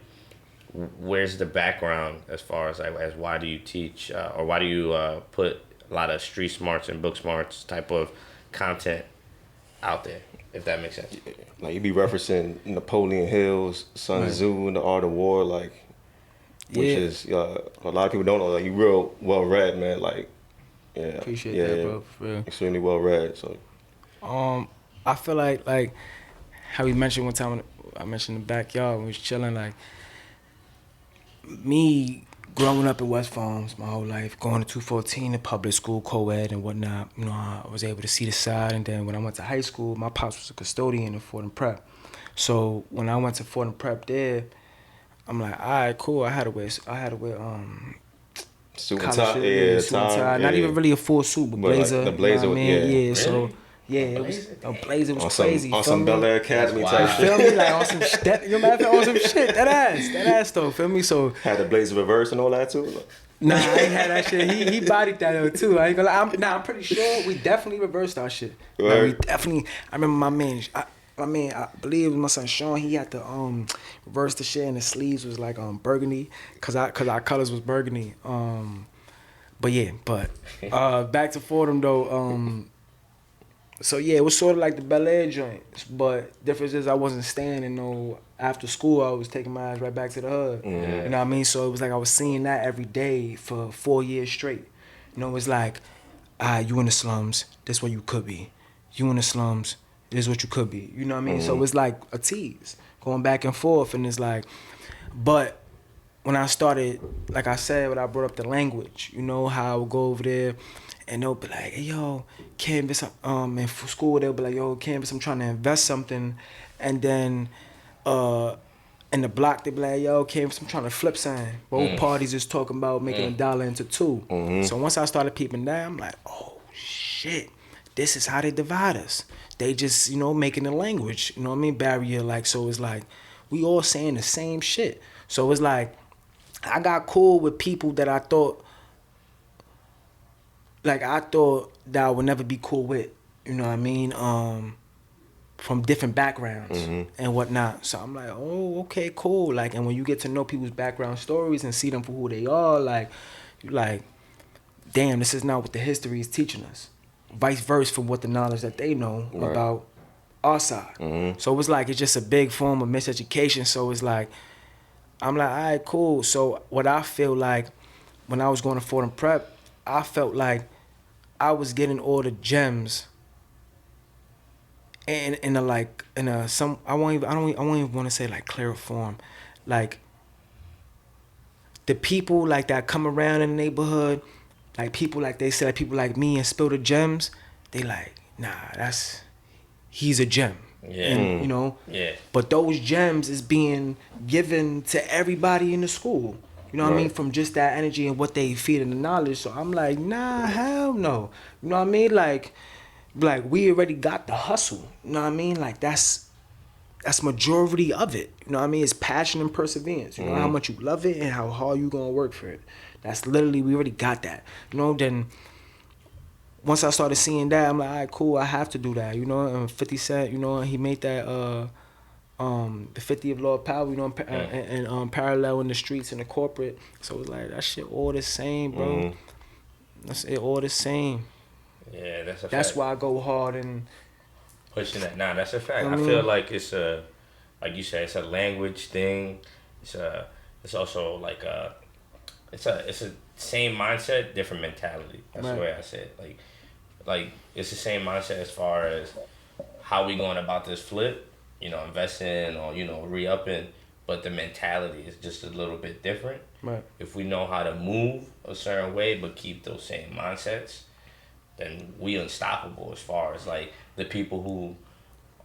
where's the background as far as like, as why do you teach or why do you put a lot of street smarts and book smarts type of content out there, if that makes sense? Like you be referencing Napoleon Hill's Sun Tzu and the Art of War, like, which is a lot of people don't know. Like, you real well read, man. Like, yeah, Appreciate that, bro. For real. Extremely well read. So, I feel like how we mentioned one time, I mentioned the backyard when we was chilling, like me growing up in West Farms my whole life, going to 214 in public school, co-ed and whatnot, you know, I was able to see the side. And then when I went to high school, my pops was a custodian in Fordham Prep. So when I went to Fordham Prep there, I'm like, all right, cool. I had to wear suit and college tie, shit, suit and tie. Not even really a full suit, but blazer. Like the blazer, you know what I mean? yeah. Yeah, so Really? yeah, it was a blazer was on crazy. on feel some me? Bel Air Academy That's type wild. shit. Feel me? Like on some shit. You know, on some shit. That ass though. Feel me? So Had the blazer reverse and all that too. Like, nah, I ain't had that shit. He bodied that though too. I ain't gonna lie. I'm pretty sure we definitely reversed our shit. Like, we Right. definitely. I remember my man. I believe it was my son Sean. He had to reverse the shit, and the sleeves was like burgundy, cause our colors was burgundy. But yeah, back to Fordham though. So yeah, it was sort of like the Bel Air joints, but difference is I wasn't staying in no after school. I was taking my ass right back to the hood. You know what I mean? So it was like I was seeing that every day for 4 years straight. You know, it was like, you in the slums, this what you could be. You in the slums, this is what you could be. You know what I mean? So it's like a tease going back and forth, and it's like, but when I started, like I said, when I brought up the language, you know, how I would go over there and they'll be like, hey, yo, Canvas, and for school, they'll be like, yo, Canvas, I'm trying to invest something. And then in the block, they'll be like, yo, Canvas, I'm trying to flip something. Both parties is talking about making $1 into $2. So once I started peeping that, I'm like, oh, shit, this is how they divide us. They just, you know, making the language, you know what I mean, barrier. Like, so it's like, we all saying the same shit. So it's like, I got cool with people that I thought that I would never be cool with, you know what I mean, from different backgrounds and whatnot. So I'm like, oh, okay, cool. Like, and when you get to know people's background stories and see them for who they are, like, you like, damn, this is not what the history is teaching us. Vice versa from what the knowledge that they know about our side. So it's like, it's just a big form of miseducation. So it's like, I'm like, all right, cool. So what I feel like when I was going to Fordham Prep, I felt like I was getting all the gems in some I won't even want to say like clearer form, like the people like that come around in the neighborhood, like people like they say like people like me and spill the gems, they like, nah, he's a gem. Yeah. And, you know, but those gems is being given to everybody in the school. You know what I mean? From just that energy and what they feed in the knowledge. So I'm like, nah, hell no. You know what I mean? Like we already got the hustle. You know what I mean? Like that's that's majority of it. You know what I mean? It's passion and perseverance. You know how much you love it and how hard you gonna work for it. That's literally, we already got that. You know, then once I started seeing that, I'm like, all right, cool, I have to do that. You know, and 50 Cent, you know, he made that the 50 of Lord Power, you know, and parallel in the streets and the corporate. So it's like, that shit all the same, bro. That's it, all the same. Yeah, that's a fact. That's why I go hard and pushing that. Nah, that's a fact. I feel like it's like you said, it's a language thing. It's also like it's a same mindset, different mentality. That's the way I say it. Like it's the same mindset as far as how we going about this flip, you know, investing or, you know, re-upping, but the mentality is just a little bit different. Right. If we know how to move a certain way but keep those same mindsets, then we unstoppable as far as like the people who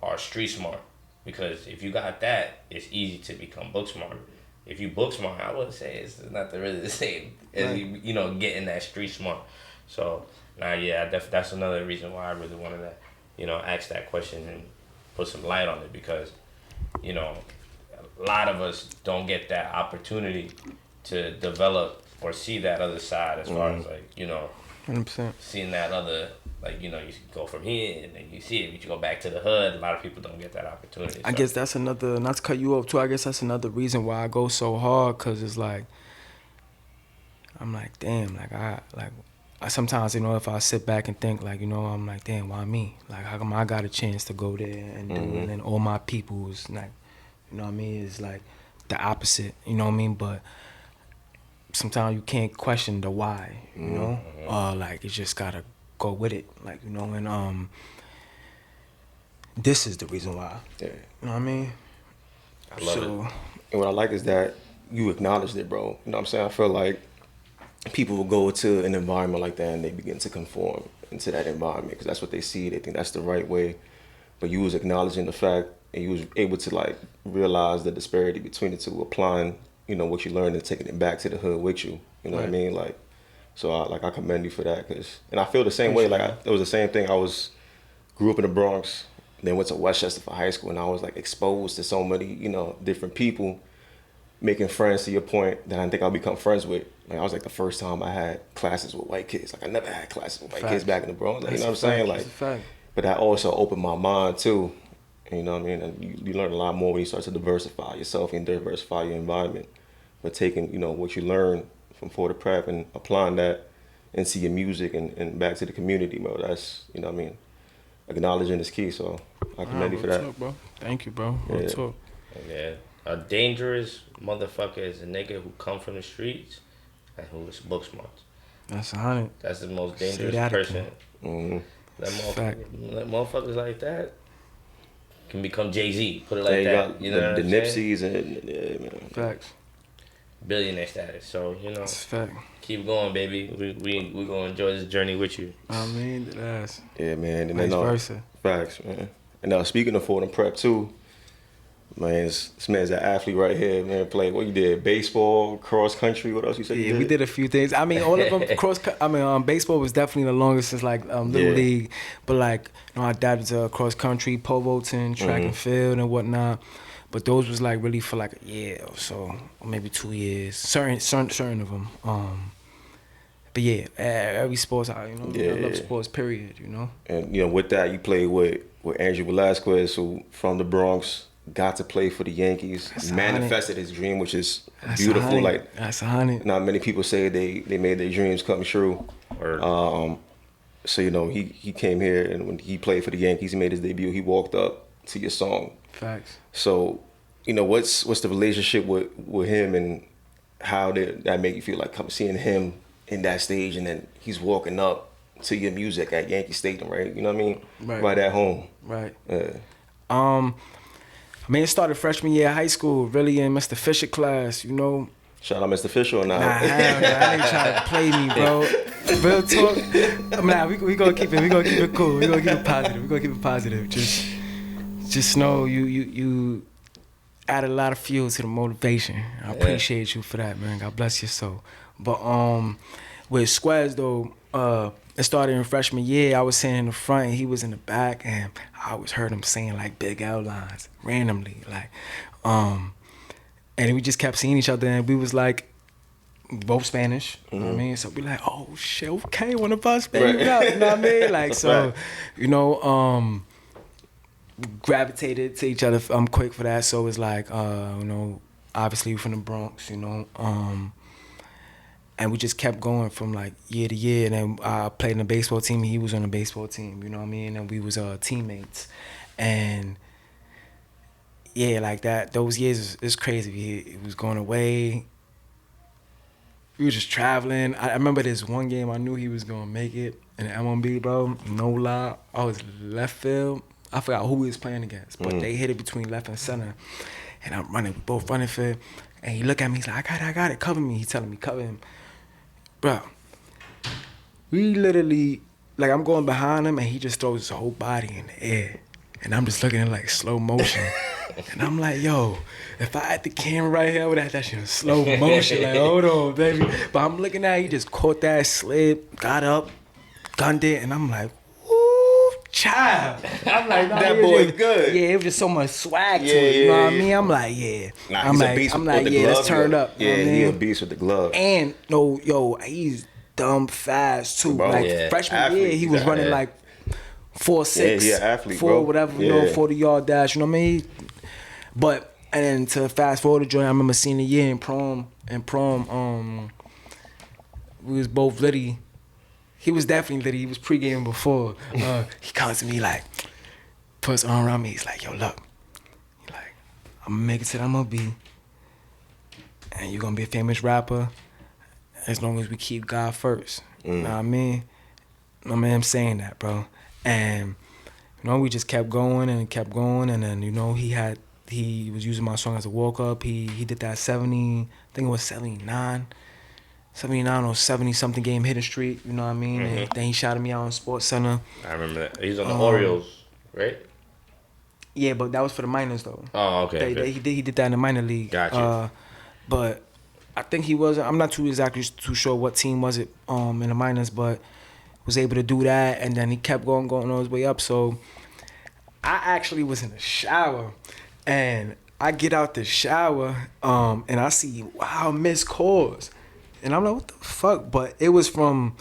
are street smart. Because if you got that, it's easy to become book smart. If you book smart, I would say it's not really the same as you know, getting that street smart. So that's another reason why I really wanted to, you know, ask that question and put some light on it, because, you know, a lot of us don't get that opportunity to develop or see that other side as far as like, you know, 100%. Seeing that other, like, you know, you go from here and then you see it, but you go back to the hood. A lot of people don't get that opportunity. I guess that's another, not to cut you off too, I guess that's another reason why I go so hard, because it's like, I'm like, damn, I sometimes, you know, if I sit back and think, like, you know, I'm like, damn, why me? Like, how come I got a chance to go there and do it, and then all my people's, like, you know what I mean, is like the opposite, you know what I mean? But sometimes you can't question the why, you know? Like, you just gotta go with it, like, you know, and this is the reason why. Yeah. You know what I mean? I love it. And what I like is that you acknowledged it, bro. You know what I'm saying? I feel like people will go to an environment like that and they begin to conform into that environment because that's what they see. They think that's the right way. But you was acknowledging the fact, and you was able to, like, realize the disparity between the two, applying, you know, what you learned and taking it back to the hood with you. You know what I mean? Like, so I commend you for that, and I feel the same way. Like, it was the same thing. Grew up in the Bronx, then went to Westchester for high school, and I was like exposed to so many, you know, different people, making friends to your point that I didn't think I'd become friends with. Like, I was like the first time I had classes with white kids. Like, I never had classes with white kids back in the Bronx. Like, you know what I'm saying? Like, but that also opened my mind too. You know what I mean? And you learn a lot more when you start to diversify yourself and diversify your environment. But taking, you know, what you learn from For the Prep and applying that into your music and back to the community, bro. That's, you know what I mean? Acknowledging is key, so I commend you for that. Talk, bro. Thank you, bro. Yeah. Talk. Yeah. A dangerous motherfucker is a nigga who come from the streets and who is book smart. That's 100. That's the most dangerous that person. again. That Fact. motherfuckers like that can become Jay-Z. Put it like that. You know the what I'm saying? Nipseys and man. Facts. Billionaire status. So, you know, That's a fact. keep going, baby. We gonna enjoy this journey with you. I mean, that's Yeah, man. And vice then, versa. Facts, man. And now, speaking of For the Prep too, man, this man's an athlete right here, man. Played what you did, baseball, cross country. What else you said? Yeah, you did? we did a few things. I mean, all of them baseball was definitely the longest since like Little League. But like, you know, I dived into cross country, pole vaulting, track and field and whatnot. But those was like really for like a year or so, or maybe 2 years. Certain of them. But yeah, every sports, I love sports. Period. You know. And you know, with that, you played with Andrew Velasquez, who from the Bronx, got to play for the Yankees. That's manifested his dream, which is That's beautiful. 100. Like, that's 100. not many people say they made their dreams come true. So you know, he came here, and when he played for the Yankees, he made his debut. He walked up to your song. Facts. So, you know, what's the relationship with him, and how did that make you feel, like seeing him in that stage, and then he's walking up to your music at Yankee Stadium, right? You know what I mean? Right at home. Right. Yeah. I mean, it started freshman year of high school, really in Mr. Fisher class, you know. Shout out Mr. Fisher or not? Nah, hell no, I ain't trying to play me, bro. Real talk. Nah, we gonna keep it cool. We gonna keep it positive. Just know you added a lot of fuel to the motivation. I appreciate you for that, man. God bless your soul. But with Squares though, it started in freshman year. I was sitting in the front and he was in the back, and I always heard him saying like big L lines randomly, like, and we just kept seeing each other, and we was like both Spanish. You know what I mean? So we like, oh shit, okay, one of us, baby, right. You know what I mean? Like, so, you know, gravitated to each other quick for that. So it's like, you know, obviously we're from the Bronx, you know, and we just kept going from like year to year. And then I played in a baseball team. He was on a baseball team, you know what I mean? And we was teammates. And yeah, like that, those years is crazy. He was going away. We were just traveling. I remember this one game I knew he was gonna make it in the MLB, bro. No lie. I was left field. I forgot who we was playing against, but they hit it between left and center. And I'm running, we both running for it. And he look at me, he's like, I got it, cover me. He telling me, cover him. Bro, we literally, like I'm going behind him and he just throws his whole body in the air. And I'm just looking at like slow motion. And I'm like, yo, if I had the camera right here, I would have that shit in slow motion. Like, hold on, baby. But I'm looking at it, he just caught that, slid, got up, gunned it, and I'm like, woo, child. I'm like, nah, that boy's good. Yeah, it was just so much swag to it, you know what I mean? I'm like, yeah. Nah, I'm he's like, a beast I'm with like, the yeah, glove. let's turn up. Yeah, you know what I he a mean? beast with the glove. And, no, yo, he's dumb fast, too. Bro, like, freshman athlete, year, he was running like 4.6. Yeah, he an athlete, 4 bro. whatever, you know, 40-yard dash, you know what I mean? But, and then to fast forward to joint, I remember senior year in prom, we was both litty. He was definitely litty. He was pregame before. He comes to me like, puts his arm around me. He's like, yo, look. He's like, I'm gonna make it to the MLB. And you're gonna be a famous rapper as long as we keep God first. You know what I mean? I mean, I'm saying that, bro. And, you know, we just kept going. And then, you know, he was using my song as a walk-up. He did that 70, I think it was 79 or 70-something game hitting streak, you know what I mean? And then he shouted me out on Sports Center. I remember that. He's on the Orioles, right? Yeah, but that was for the minors, though. Oh, okay. He did that in the minor league. Gotcha. But I think he was, I'm not too sure what team was it in the minors, but was able to do that. And then he kept going on his way up. So I actually was in the shower. And I get out the shower, and I see, wow, missed calls. And I'm like, what the fuck? But it was from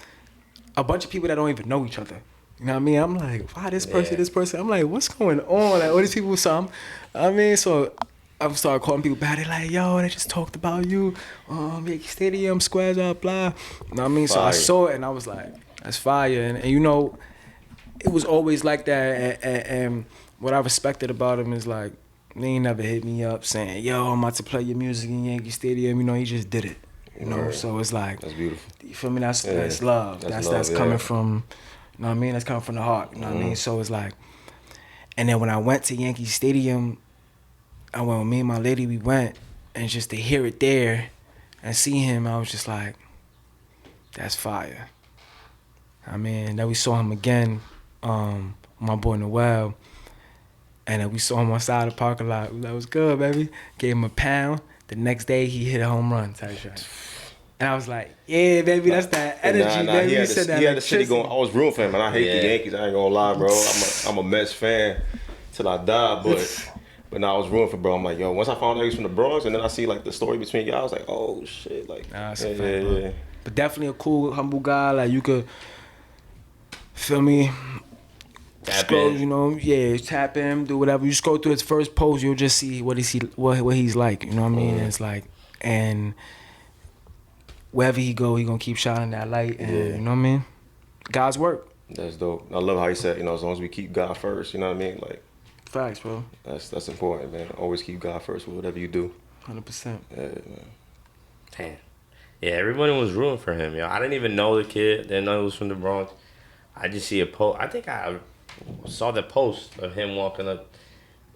a bunch of people that don't even know each other. You know what I mean? I'm like, wow, this person. I'm like, what's going on? Like, all these people, so I started calling people back. They're like, yo, they just talked about you. Yankee Stadium, squares up, blah. You know what I mean? So I saw it, and I was like, that's fire. And you know, it was always like that. And what I respected about him is like, they ain't never hit me up saying, yo, I'm about to play your music in Yankee Stadium. You know, he just did it. You know, so it's like, that's beautiful. You feel me? That's love. That's coming from, you know what I mean? That's coming from the heart. You know what I mean? So it's like, and then when I went to Yankee Stadium, I went with me and my lady, we went, and just to hear it there and see him, I was just like, that's fire. I mean, then we saw him again, my boy Noel. And then we saw him on the side of the parking lot. That was good, baby. Gave him a pound. The next day, he hit a home run type shot. And I was like, yeah, baby, that's that energy, baby. He had the city going. I was rooting for him, and I hate the Yankees. I ain't gonna lie, bro. I'm a Mets fan till I die, but now I was rooting for bro. I'm like, yo, once I found out he was from the Bronx, and then I see like the story between y'all, I was like, oh shit, like, yeah. But definitely a cool, humble guy. Like you could feel me. Scroll, you know, tap him, do whatever. You scroll through his first post, you'll just see what he's like. You know what I mean? It's like, and wherever he go, he gonna keep shining that light. And you know what I mean? God's work. That's dope. I love how he said, you know, as long as we keep God first, you know what I mean? Like, facts, bro. That's important, man. Always keep God first with whatever you do. 100%. Yeah, man. Damn. Yeah, everybody was rooting for him, yo. I didn't even know the kid. Didn't know he was from the Bronx. I just see a post. I think I saw the post of him walking up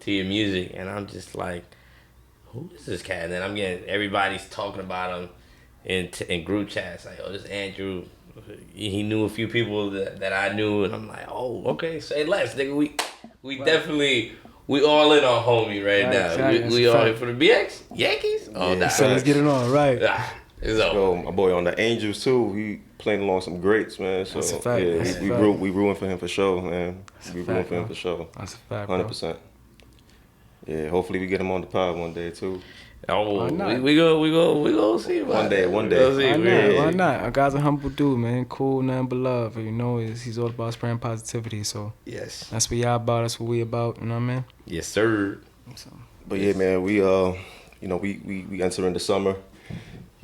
to your music, and I'm just like, who is this cat? And then I'm getting, everybody's talking about him in group chats. Like, oh, this Andrew, he knew a few people that I knew, and I'm like, oh, okay, say less, nigga. We definitely, we all in on homie right now. Exactly. We all here for the BX? Yankees? Oh, nah. So let's get it on, right. Yo, my boy on the Angels too. He playing along some greats, man. So That's a fact. yeah, That's a we fact. rooting for him for sure, man. We rooting fact, for him bro. for sure. That's a fact, bro. 100%. Yeah, hopefully we get him on the pod one day too. Oh, Why not? we go see about One day, that. one We day. gonna see. Why Yeah. not? Why not? Our guy's a humble dude, man. Cool, nothing but love. You know, he's all about spreading positivity. So Yes. that's what y'all about. That's what we about. You know what I mean? Yes, sir. So, But yeah, man, we we entering the summer.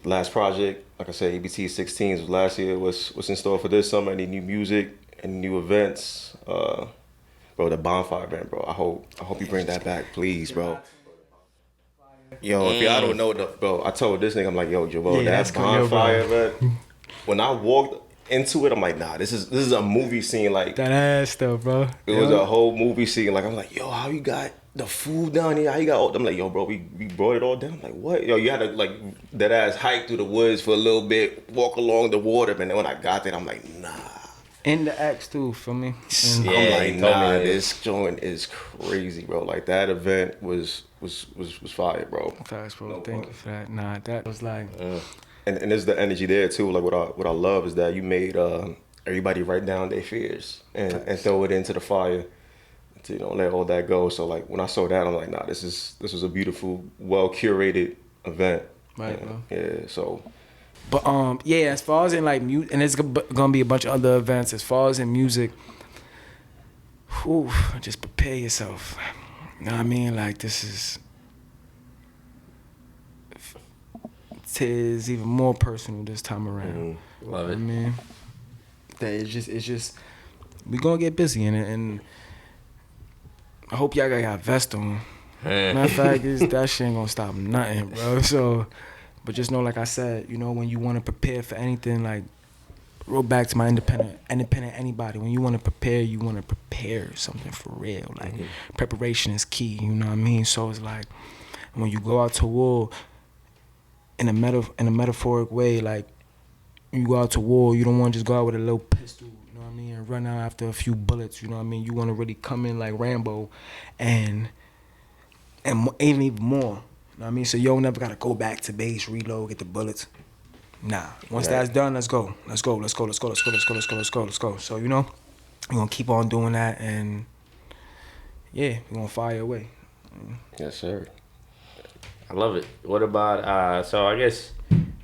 Last project, like I said, ABT 16s was last year. What's in store for this summer? Any new music? Any new events? Bro, the bonfire event, bro. I hope you bring that back, please, bro. Yo, if y'all don't know, bro, I told this nigga, I'm like, yo, Joel, Yeah, that's that cool, yo, bro. bonfire event. When I walked into it, I'm like, nah, this is a movie scene. Like, that ass though, bro. it was a whole movie scene. Like, I'm like, yo, how you got the food down here? How you got all? I'm like, yo, bro, we brought it all down. I'm like, what? Yo, you had to like that ass hike through the woods for a little bit, walk along the water, man. And when I got there, I'm like, nah. In the X too, for me. And Yeah, I'm he like, told me nah, that. this joint is crazy, bro. Like that event was fire, bro. Facts, bro. No Thank pun. you for that. Nah, that was like, And there's the energy there too. Like what I love is that you made everybody write down their fears and throw it into the fire to let all that go. So like when I saw that, I'm like, nah, this was a beautiful, well curated event. Right, And, bro. yeah. So but yeah. As far as in like music, and it's gonna be a bunch of other events. As far as in music, whew, just prepare yourself. You know what I mean? Like this is even more personal this time around. Love I it. mean, that it's just we gonna get busy in it, and I hope y'all got vest on. Matter of fact, that shit ain't gonna stop nothing, bro. So, but just know, like I said, when you want to prepare for anything, like, roll back to my independent anybody. When you want to prepare something for real. Like, preparation is key. You know what I mean? So it's like when you go out to war in a metaphoric way, like you go out to war, you don't want to just go out with a little pistol. You know what I mean? And run out after a few bullets. You know what I mean? You want to really come in like Rambo, and even more. You know what I mean? So you don't never gotta go back to base, reload, get the bullets. Nah. Once that's done, let's go. So we're gonna keep on doing that, and yeah, we're gonna fire away. yes, sir. I love it. What about so I guess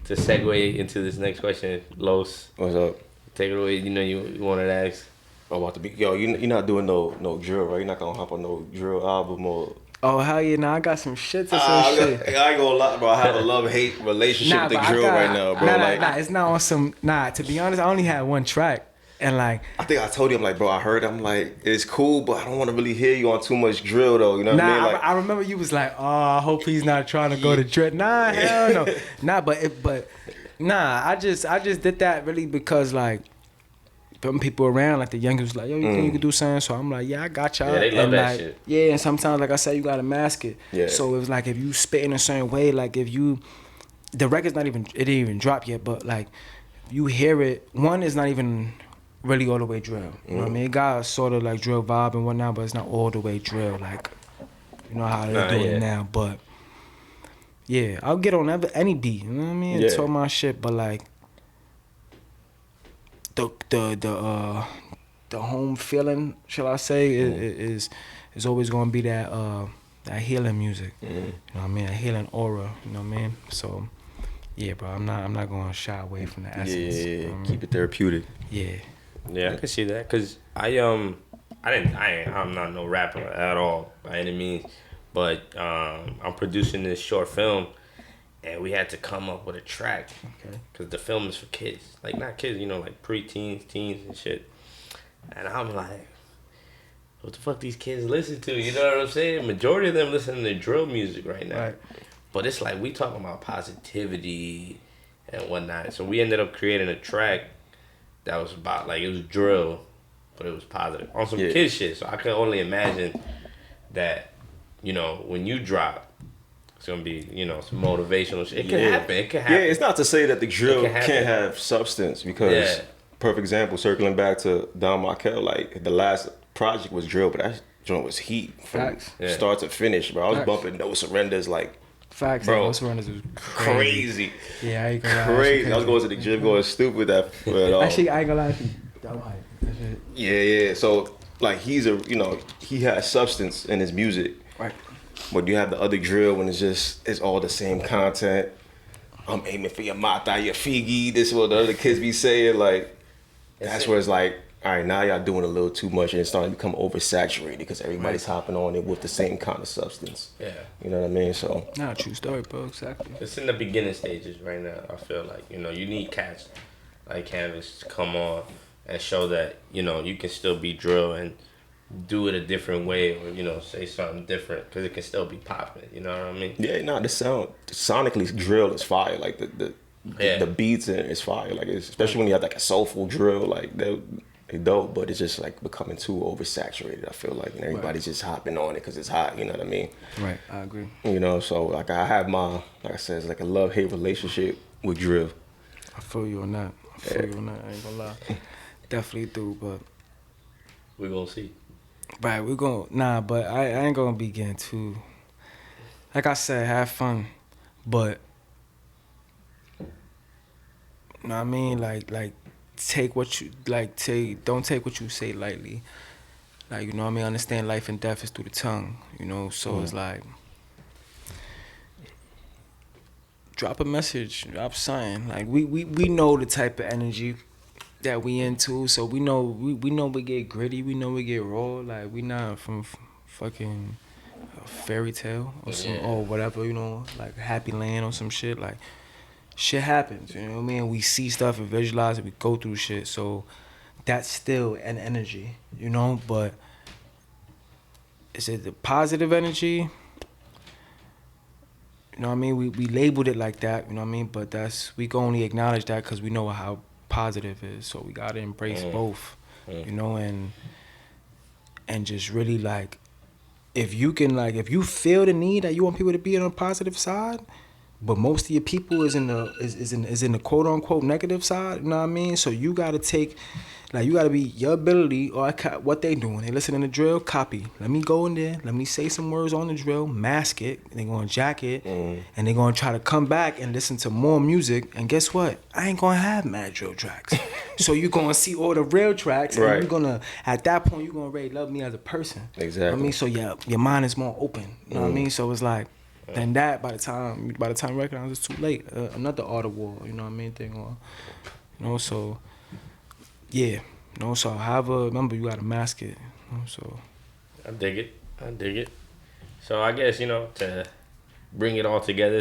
to segue into this next question, Los, What's up? take it away. You wanted to ask. I'm about to be you're not doing no drill, right? You're not gonna hop on no drill album or. Oh hell yeah! Nah, I got some shit to say. Shit. I ain't gonna lie, bro. I have a love-hate relationship with the but I drill got- right now, bro. Nah, it's not on some. Nah, to be honest, I only had one track, and like, I think I told you, I'm like, bro, I heard, I'm like, it's cool, but I don't want to really hear you on too much drill, though. You know what I mean? Like, I remember you was like, oh, I hope he's not trying to go to drip. Nah, hell no. Nah, but I just did that really because like, them people around, like the youngers was like, yo, you think you can do something? So I'm like, yeah, I got y'all. Yeah, they love and that like, shit. Yeah, and sometimes, like I said, you gotta mask it. Yeah. So it was like if you spit in a certain way, like if you, the record's it didn't even drop yet, but like, you hear it, one is not even really all the way drill. You know what I mean? It got a sort of like drill vibe and whatnot, but it's not all the way drill. Like, you know how they're doing it now. But yeah, I'll get on any beat. You know what I mean? Yeah. Talk my shit, but like the home feeling, shall I say, is always gonna be that healing music. You know what I mean? A healing aura. You know what I mean? So yeah, bro, I'm not gonna shy away from the essence. You know what I mean? keep it therapeutic. Yeah. Yeah, I can see that because I'm not no rapper at all by any means, but I'm producing this short film, and we had to come up with a track because the film is for kids, like not kids, like pre-teens, teens and shit. And I'm like, what the fuck these kids listen to? You know what I'm saying? Majority of them listen to drill music right now. Right. But it's like we talking about positivity and whatnot. So we ended up creating a track that was about like it was drill, but it was positive on some kid shit. So I can only imagine that, when you drop, it's gonna be some motivational shit. It can happen. It can happen. Yeah, it's not to say that the drill It can happen. can't have substance because, perfect example, circling back to Don Markel, like the last project was drill, but that joint was heat from Facts. Yeah. start to finish, bro. I was Facts. bumping No Surrenders like Facts, Bro, those runners was crazy. Yeah, I ain't gonna lie. Crazy. I was going to the gym going stupid that. But, Actually, I ain't gonna lie. Actually, that was hype. That shit. yeah. So like he has substance in his music. Right. But you have the other drill when it's all the same content. I'm aiming for your mata, your figi. This is what the other kids be saying. Like that's where it's like, all right, now y'all doing a little too much and it's starting to become oversaturated because everybody's hopping on it with the same kind of substance. Yeah. You know what I mean? So Nah, true story, bro. Exactly. It's in the beginning stages right now. I feel like, you need cats like Canvas to come on and show that, you can still be drill and do it a different way or, say something different because it can still be popping. You know what I mean? yeah, the sound sonically drill is fire. Like the beats in it is fire. Like especially when you have like a soulful drill, like they dope. But it's just like becoming too oversaturated. I feel like and everybody's just hopping on it because it's hot. You know what I mean? Right. I agree. So like I have like I said, it's like a love-hate relationship with drill. I feel you on that. I ain't gonna lie. Definitely do, but We're going to see. right, we're gonna but I ain't gonna be getting too. Like I said, have fun, but you know what I mean. Like take what you don't take what you say lightly. Like, you know what I mean. Understand life and death is through the tongue. So it's like drop a message, drop something. Like we know the type of energy that we into, so we know we get gritty, we know we get raw. Like we not from fucking a fairy tale or some or whatever, like Happy Land or some shit. Like shit happens, you know what I mean? We see stuff and visualize it, we go through shit. So that's still an energy, but is it the positive energy? You know what I mean? We labeled it like that, you know what I mean? But we can only acknowledge that because we know how positive is. So we gotta embrace both, and just really like, if you feel the need that you want people to be on a positive side, but most of your people is in the quote unquote negative side, you know what I mean? So you gotta take, like, you gotta be your ability or what they doing. They listening to drill, copy. Let me go in there, let me say some words on the drill, mask it, they gonna jack it, and they gonna try to come back and listen to more music. And guess what? I ain't gonna have mad drill tracks. So you gonna see all the real tracks, and you're gonna, at that point, you're gonna really love me as a person. Exactly. You know what I mean? So yeah, your mind is more open. You know what I mean? So it's like, then that by the time you recognize it's too late. Another art of war, you know what I mean, thing, or so yeah, so however, remember, you gotta mask it, so I dig it. So I guess, to bring it all together,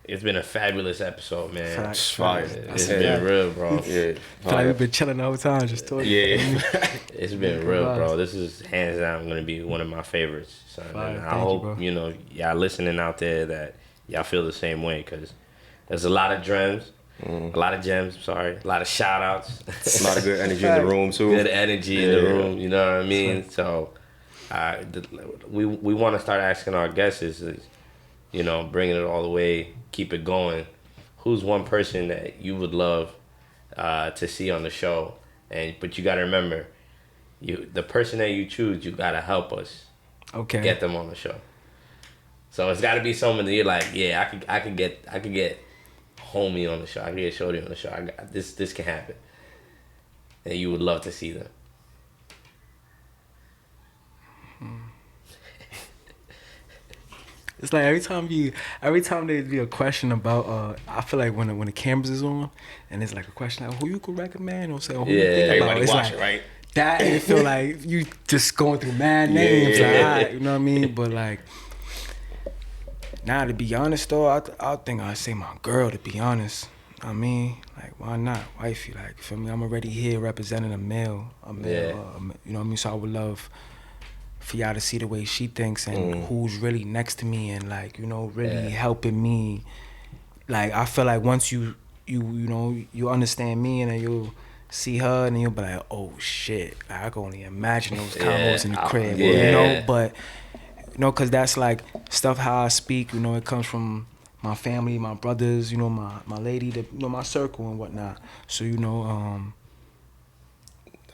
it's been a fabulous episode, man. Facts. Fire. It's been real, bro. Yeah. I feel like we've been chilling the whole time, just talking. Yeah. It's been real, bro. This is hands down gonna be one of my favorites. So, and I hope, y'all listening out there that y'all feel the same way, because there's a lot of gems, a lot of shout outs. A lot of good energy in the room too. Good energy in the room, you know what I mean? So we want to start asking our guests is, bringing it all the way, keep it going. Who's one person that you would love to see on the show? But you got to remember, the person that you choose, you got to help us get them on the show. So it's got to be someone that you're like, yeah, I could get homie on the show. I can get shorty on the show. This can happen, and you would love to see them. It's like every time there'd be a question about, I feel like when the cameras is on and it's like a question like, who you could recommend or say, who you think about, it's watching, like right? that, and it feel like you just going through mad names, like, alright, you know what I mean? But like, now to be honest though, I think I'd say my girl, to be honest. I mean, like, why not, wifey? Like, for me, I'm already here representing a male, you know what I mean? So I would love for y'all to see the way she thinks and who's really next to me and, like, really helping me. Like, I feel like once you understand me and then you'll see her and then you'll be like, oh shit, I can only imagine those combos in the crib, but cause that's like stuff how I speak, it comes from my family, my brothers, my lady, my circle and whatnot. So,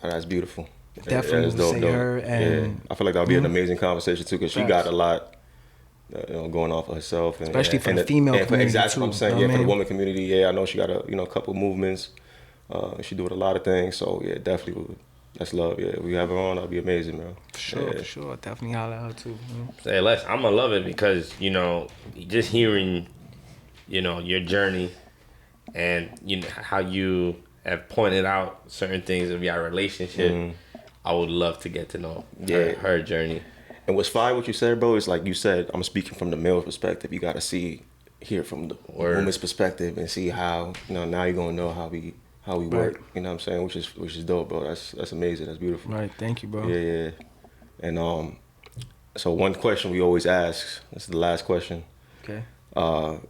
that's beautiful. Definitely would say her, and I feel like that'll be an amazing conversation too, because she got a lot going off of herself, and, especially for the female community exactly too. what I'm saying. Yeah, for the woman community. Yeah, I know she got a couple movements. She doing a lot of things. So yeah, definitely, that's love. Yeah, we have her on. That'll be amazing, man. For sure. Definitely holler at her too. Say less. I'm gonna love it because just hearing, your journey, and how you have pointed out certain things of your relationship. I would love to get to know her journey. And what's fine what you said, bro, is like you said, I'm speaking from the male perspective. You got to hear from the woman's perspective and see how, now you're going to know how we work. You know what I'm saying? Which is dope, bro. That's amazing. That's beautiful. Right. Thank you, bro. Yeah. And so one question we always ask, this is the last question. Okay. Go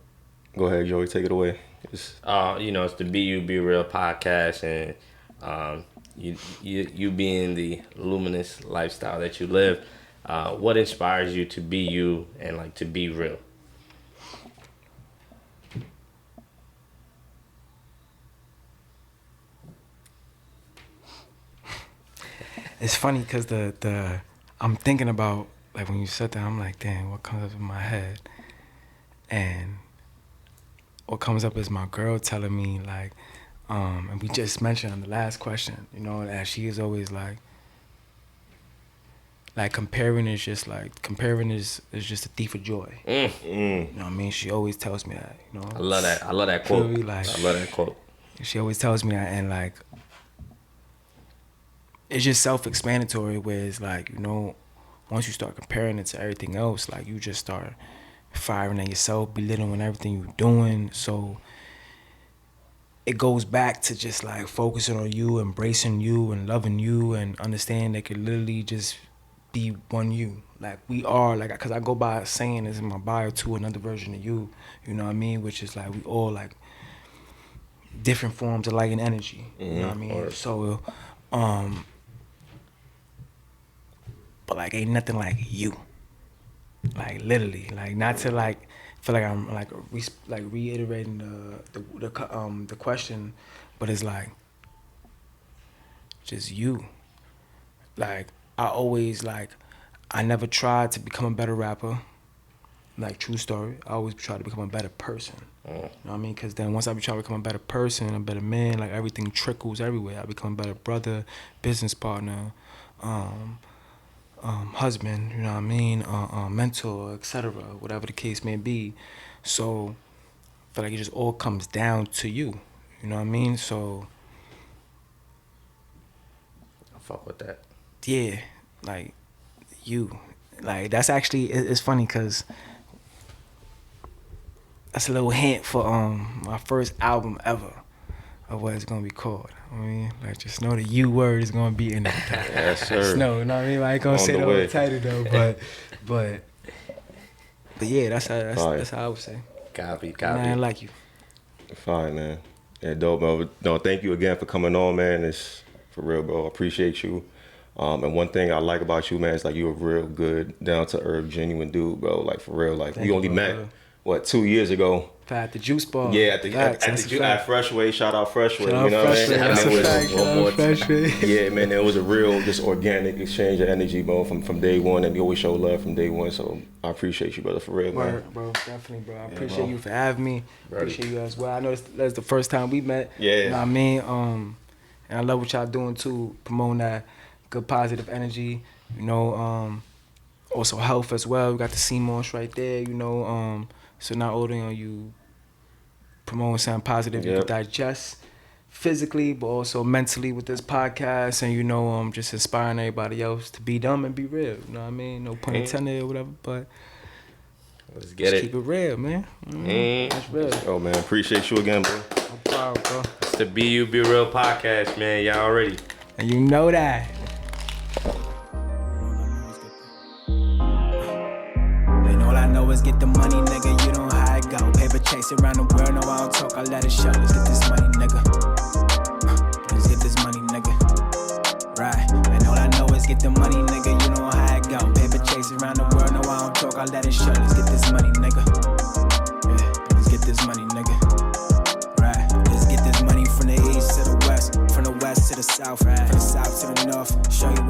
ahead, Joey, take it away. It's the Be Real podcast, and you being the luminous lifestyle that you live. What inspires you to be you and like to be real? It's funny because I'm thinking about, like, when you said that, I'm like, damn, what comes up in my head? And what comes up is my girl telling me, like, and we just mentioned on the last question, that she is always like comparing is just a thief of joy. You know what I mean? She always tells me that, I love that quote. I love that quote. She always tells me that, and like, it's just self-explanatory, where it's like, once you start comparing it to everything else, like, you just start firing at yourself, belittling everything you're doing. So it goes back to just like focusing on you, embracing you, and loving you, and understanding that could literally just be one you. Like, we are, like, because I go by saying this in my bio too, another version of you, you know what I mean? Which is like, we all like different forms of light and energy, you know what I mean? So, but like, ain't nothing like you. Like, literally, like, not to like feel like I'm like reiterating the question, but it's like just you. Like, I never tried to become a better rapper. Like, true story. I always tried to become a better person. You know what I mean? Because then once I try to become a better person, a better man, like, everything trickles everywhere. I become a better brother, business partner, husband, you know what I mean, mentor, etc., whatever the case may be. So I feel like it just all comes down to you, you know what I mean? So I fuck with that. Yeah, like, you, like, that's actually, it's funny because that's a little hint for my first album ever of what it's gonna be called. I mean, like, just know the U word is gonna be in it. Yes, sir. Just know, you know what I mean? Like, I ain't gonna say the whole title though, but yeah, that's how I would say. Copy. Man, I like you. Fine, man. Yeah, dope, bro. No, thank you again for coming on, man. It's for real, bro. I appreciate you. And one thing I like about you, man, is like, you're a real good, down to earth, genuine dude, bro. Like, for real. Like, we only met, 2 years ago? At the juice bar. Yeah, at Freshway. Shout out Freshway. You know what I mean? Yeah, man, it was a real, just organic exchange of energy, bro, from day one, and you always show love from day one. So I appreciate you, brother, for real, man. Word, bro, definitely, bro. I appreciate you for having me. Appreciate you as well. I know that's the first time we met. Yeah. You know what I mean? And I love what y'all doing too, promoting that good positive energy. You know, also health as well. We got the CMOS right there. You know, so not only are you promoting something positive you can digest physically, but also mentally with this podcast, and, you know, just inspiring everybody else to be dumb and be real. You know what I mean? No pun intended or whatever, but let's get it. Keep it real, man. That's real. Oh, man, appreciate you again, bro. No problem, bro. It's the Be Real podcast, man. Y'all already. And you know that. And all I know is get the money, nigga. You know how it go. Paper chase around the world. No, I don't talk. I let it show. Let's get this money, nigga. Let's get this money, nigga. Right. And all I know is get the money, nigga. You know how it go. Paper chase around the world. No, I don't talk. I let it show. Let's get this money, nigga. Yeah. Let's get this money, nigga. Right. Let's get this money from the east to the west. From the west to the south. Right. From the south to the north. Show you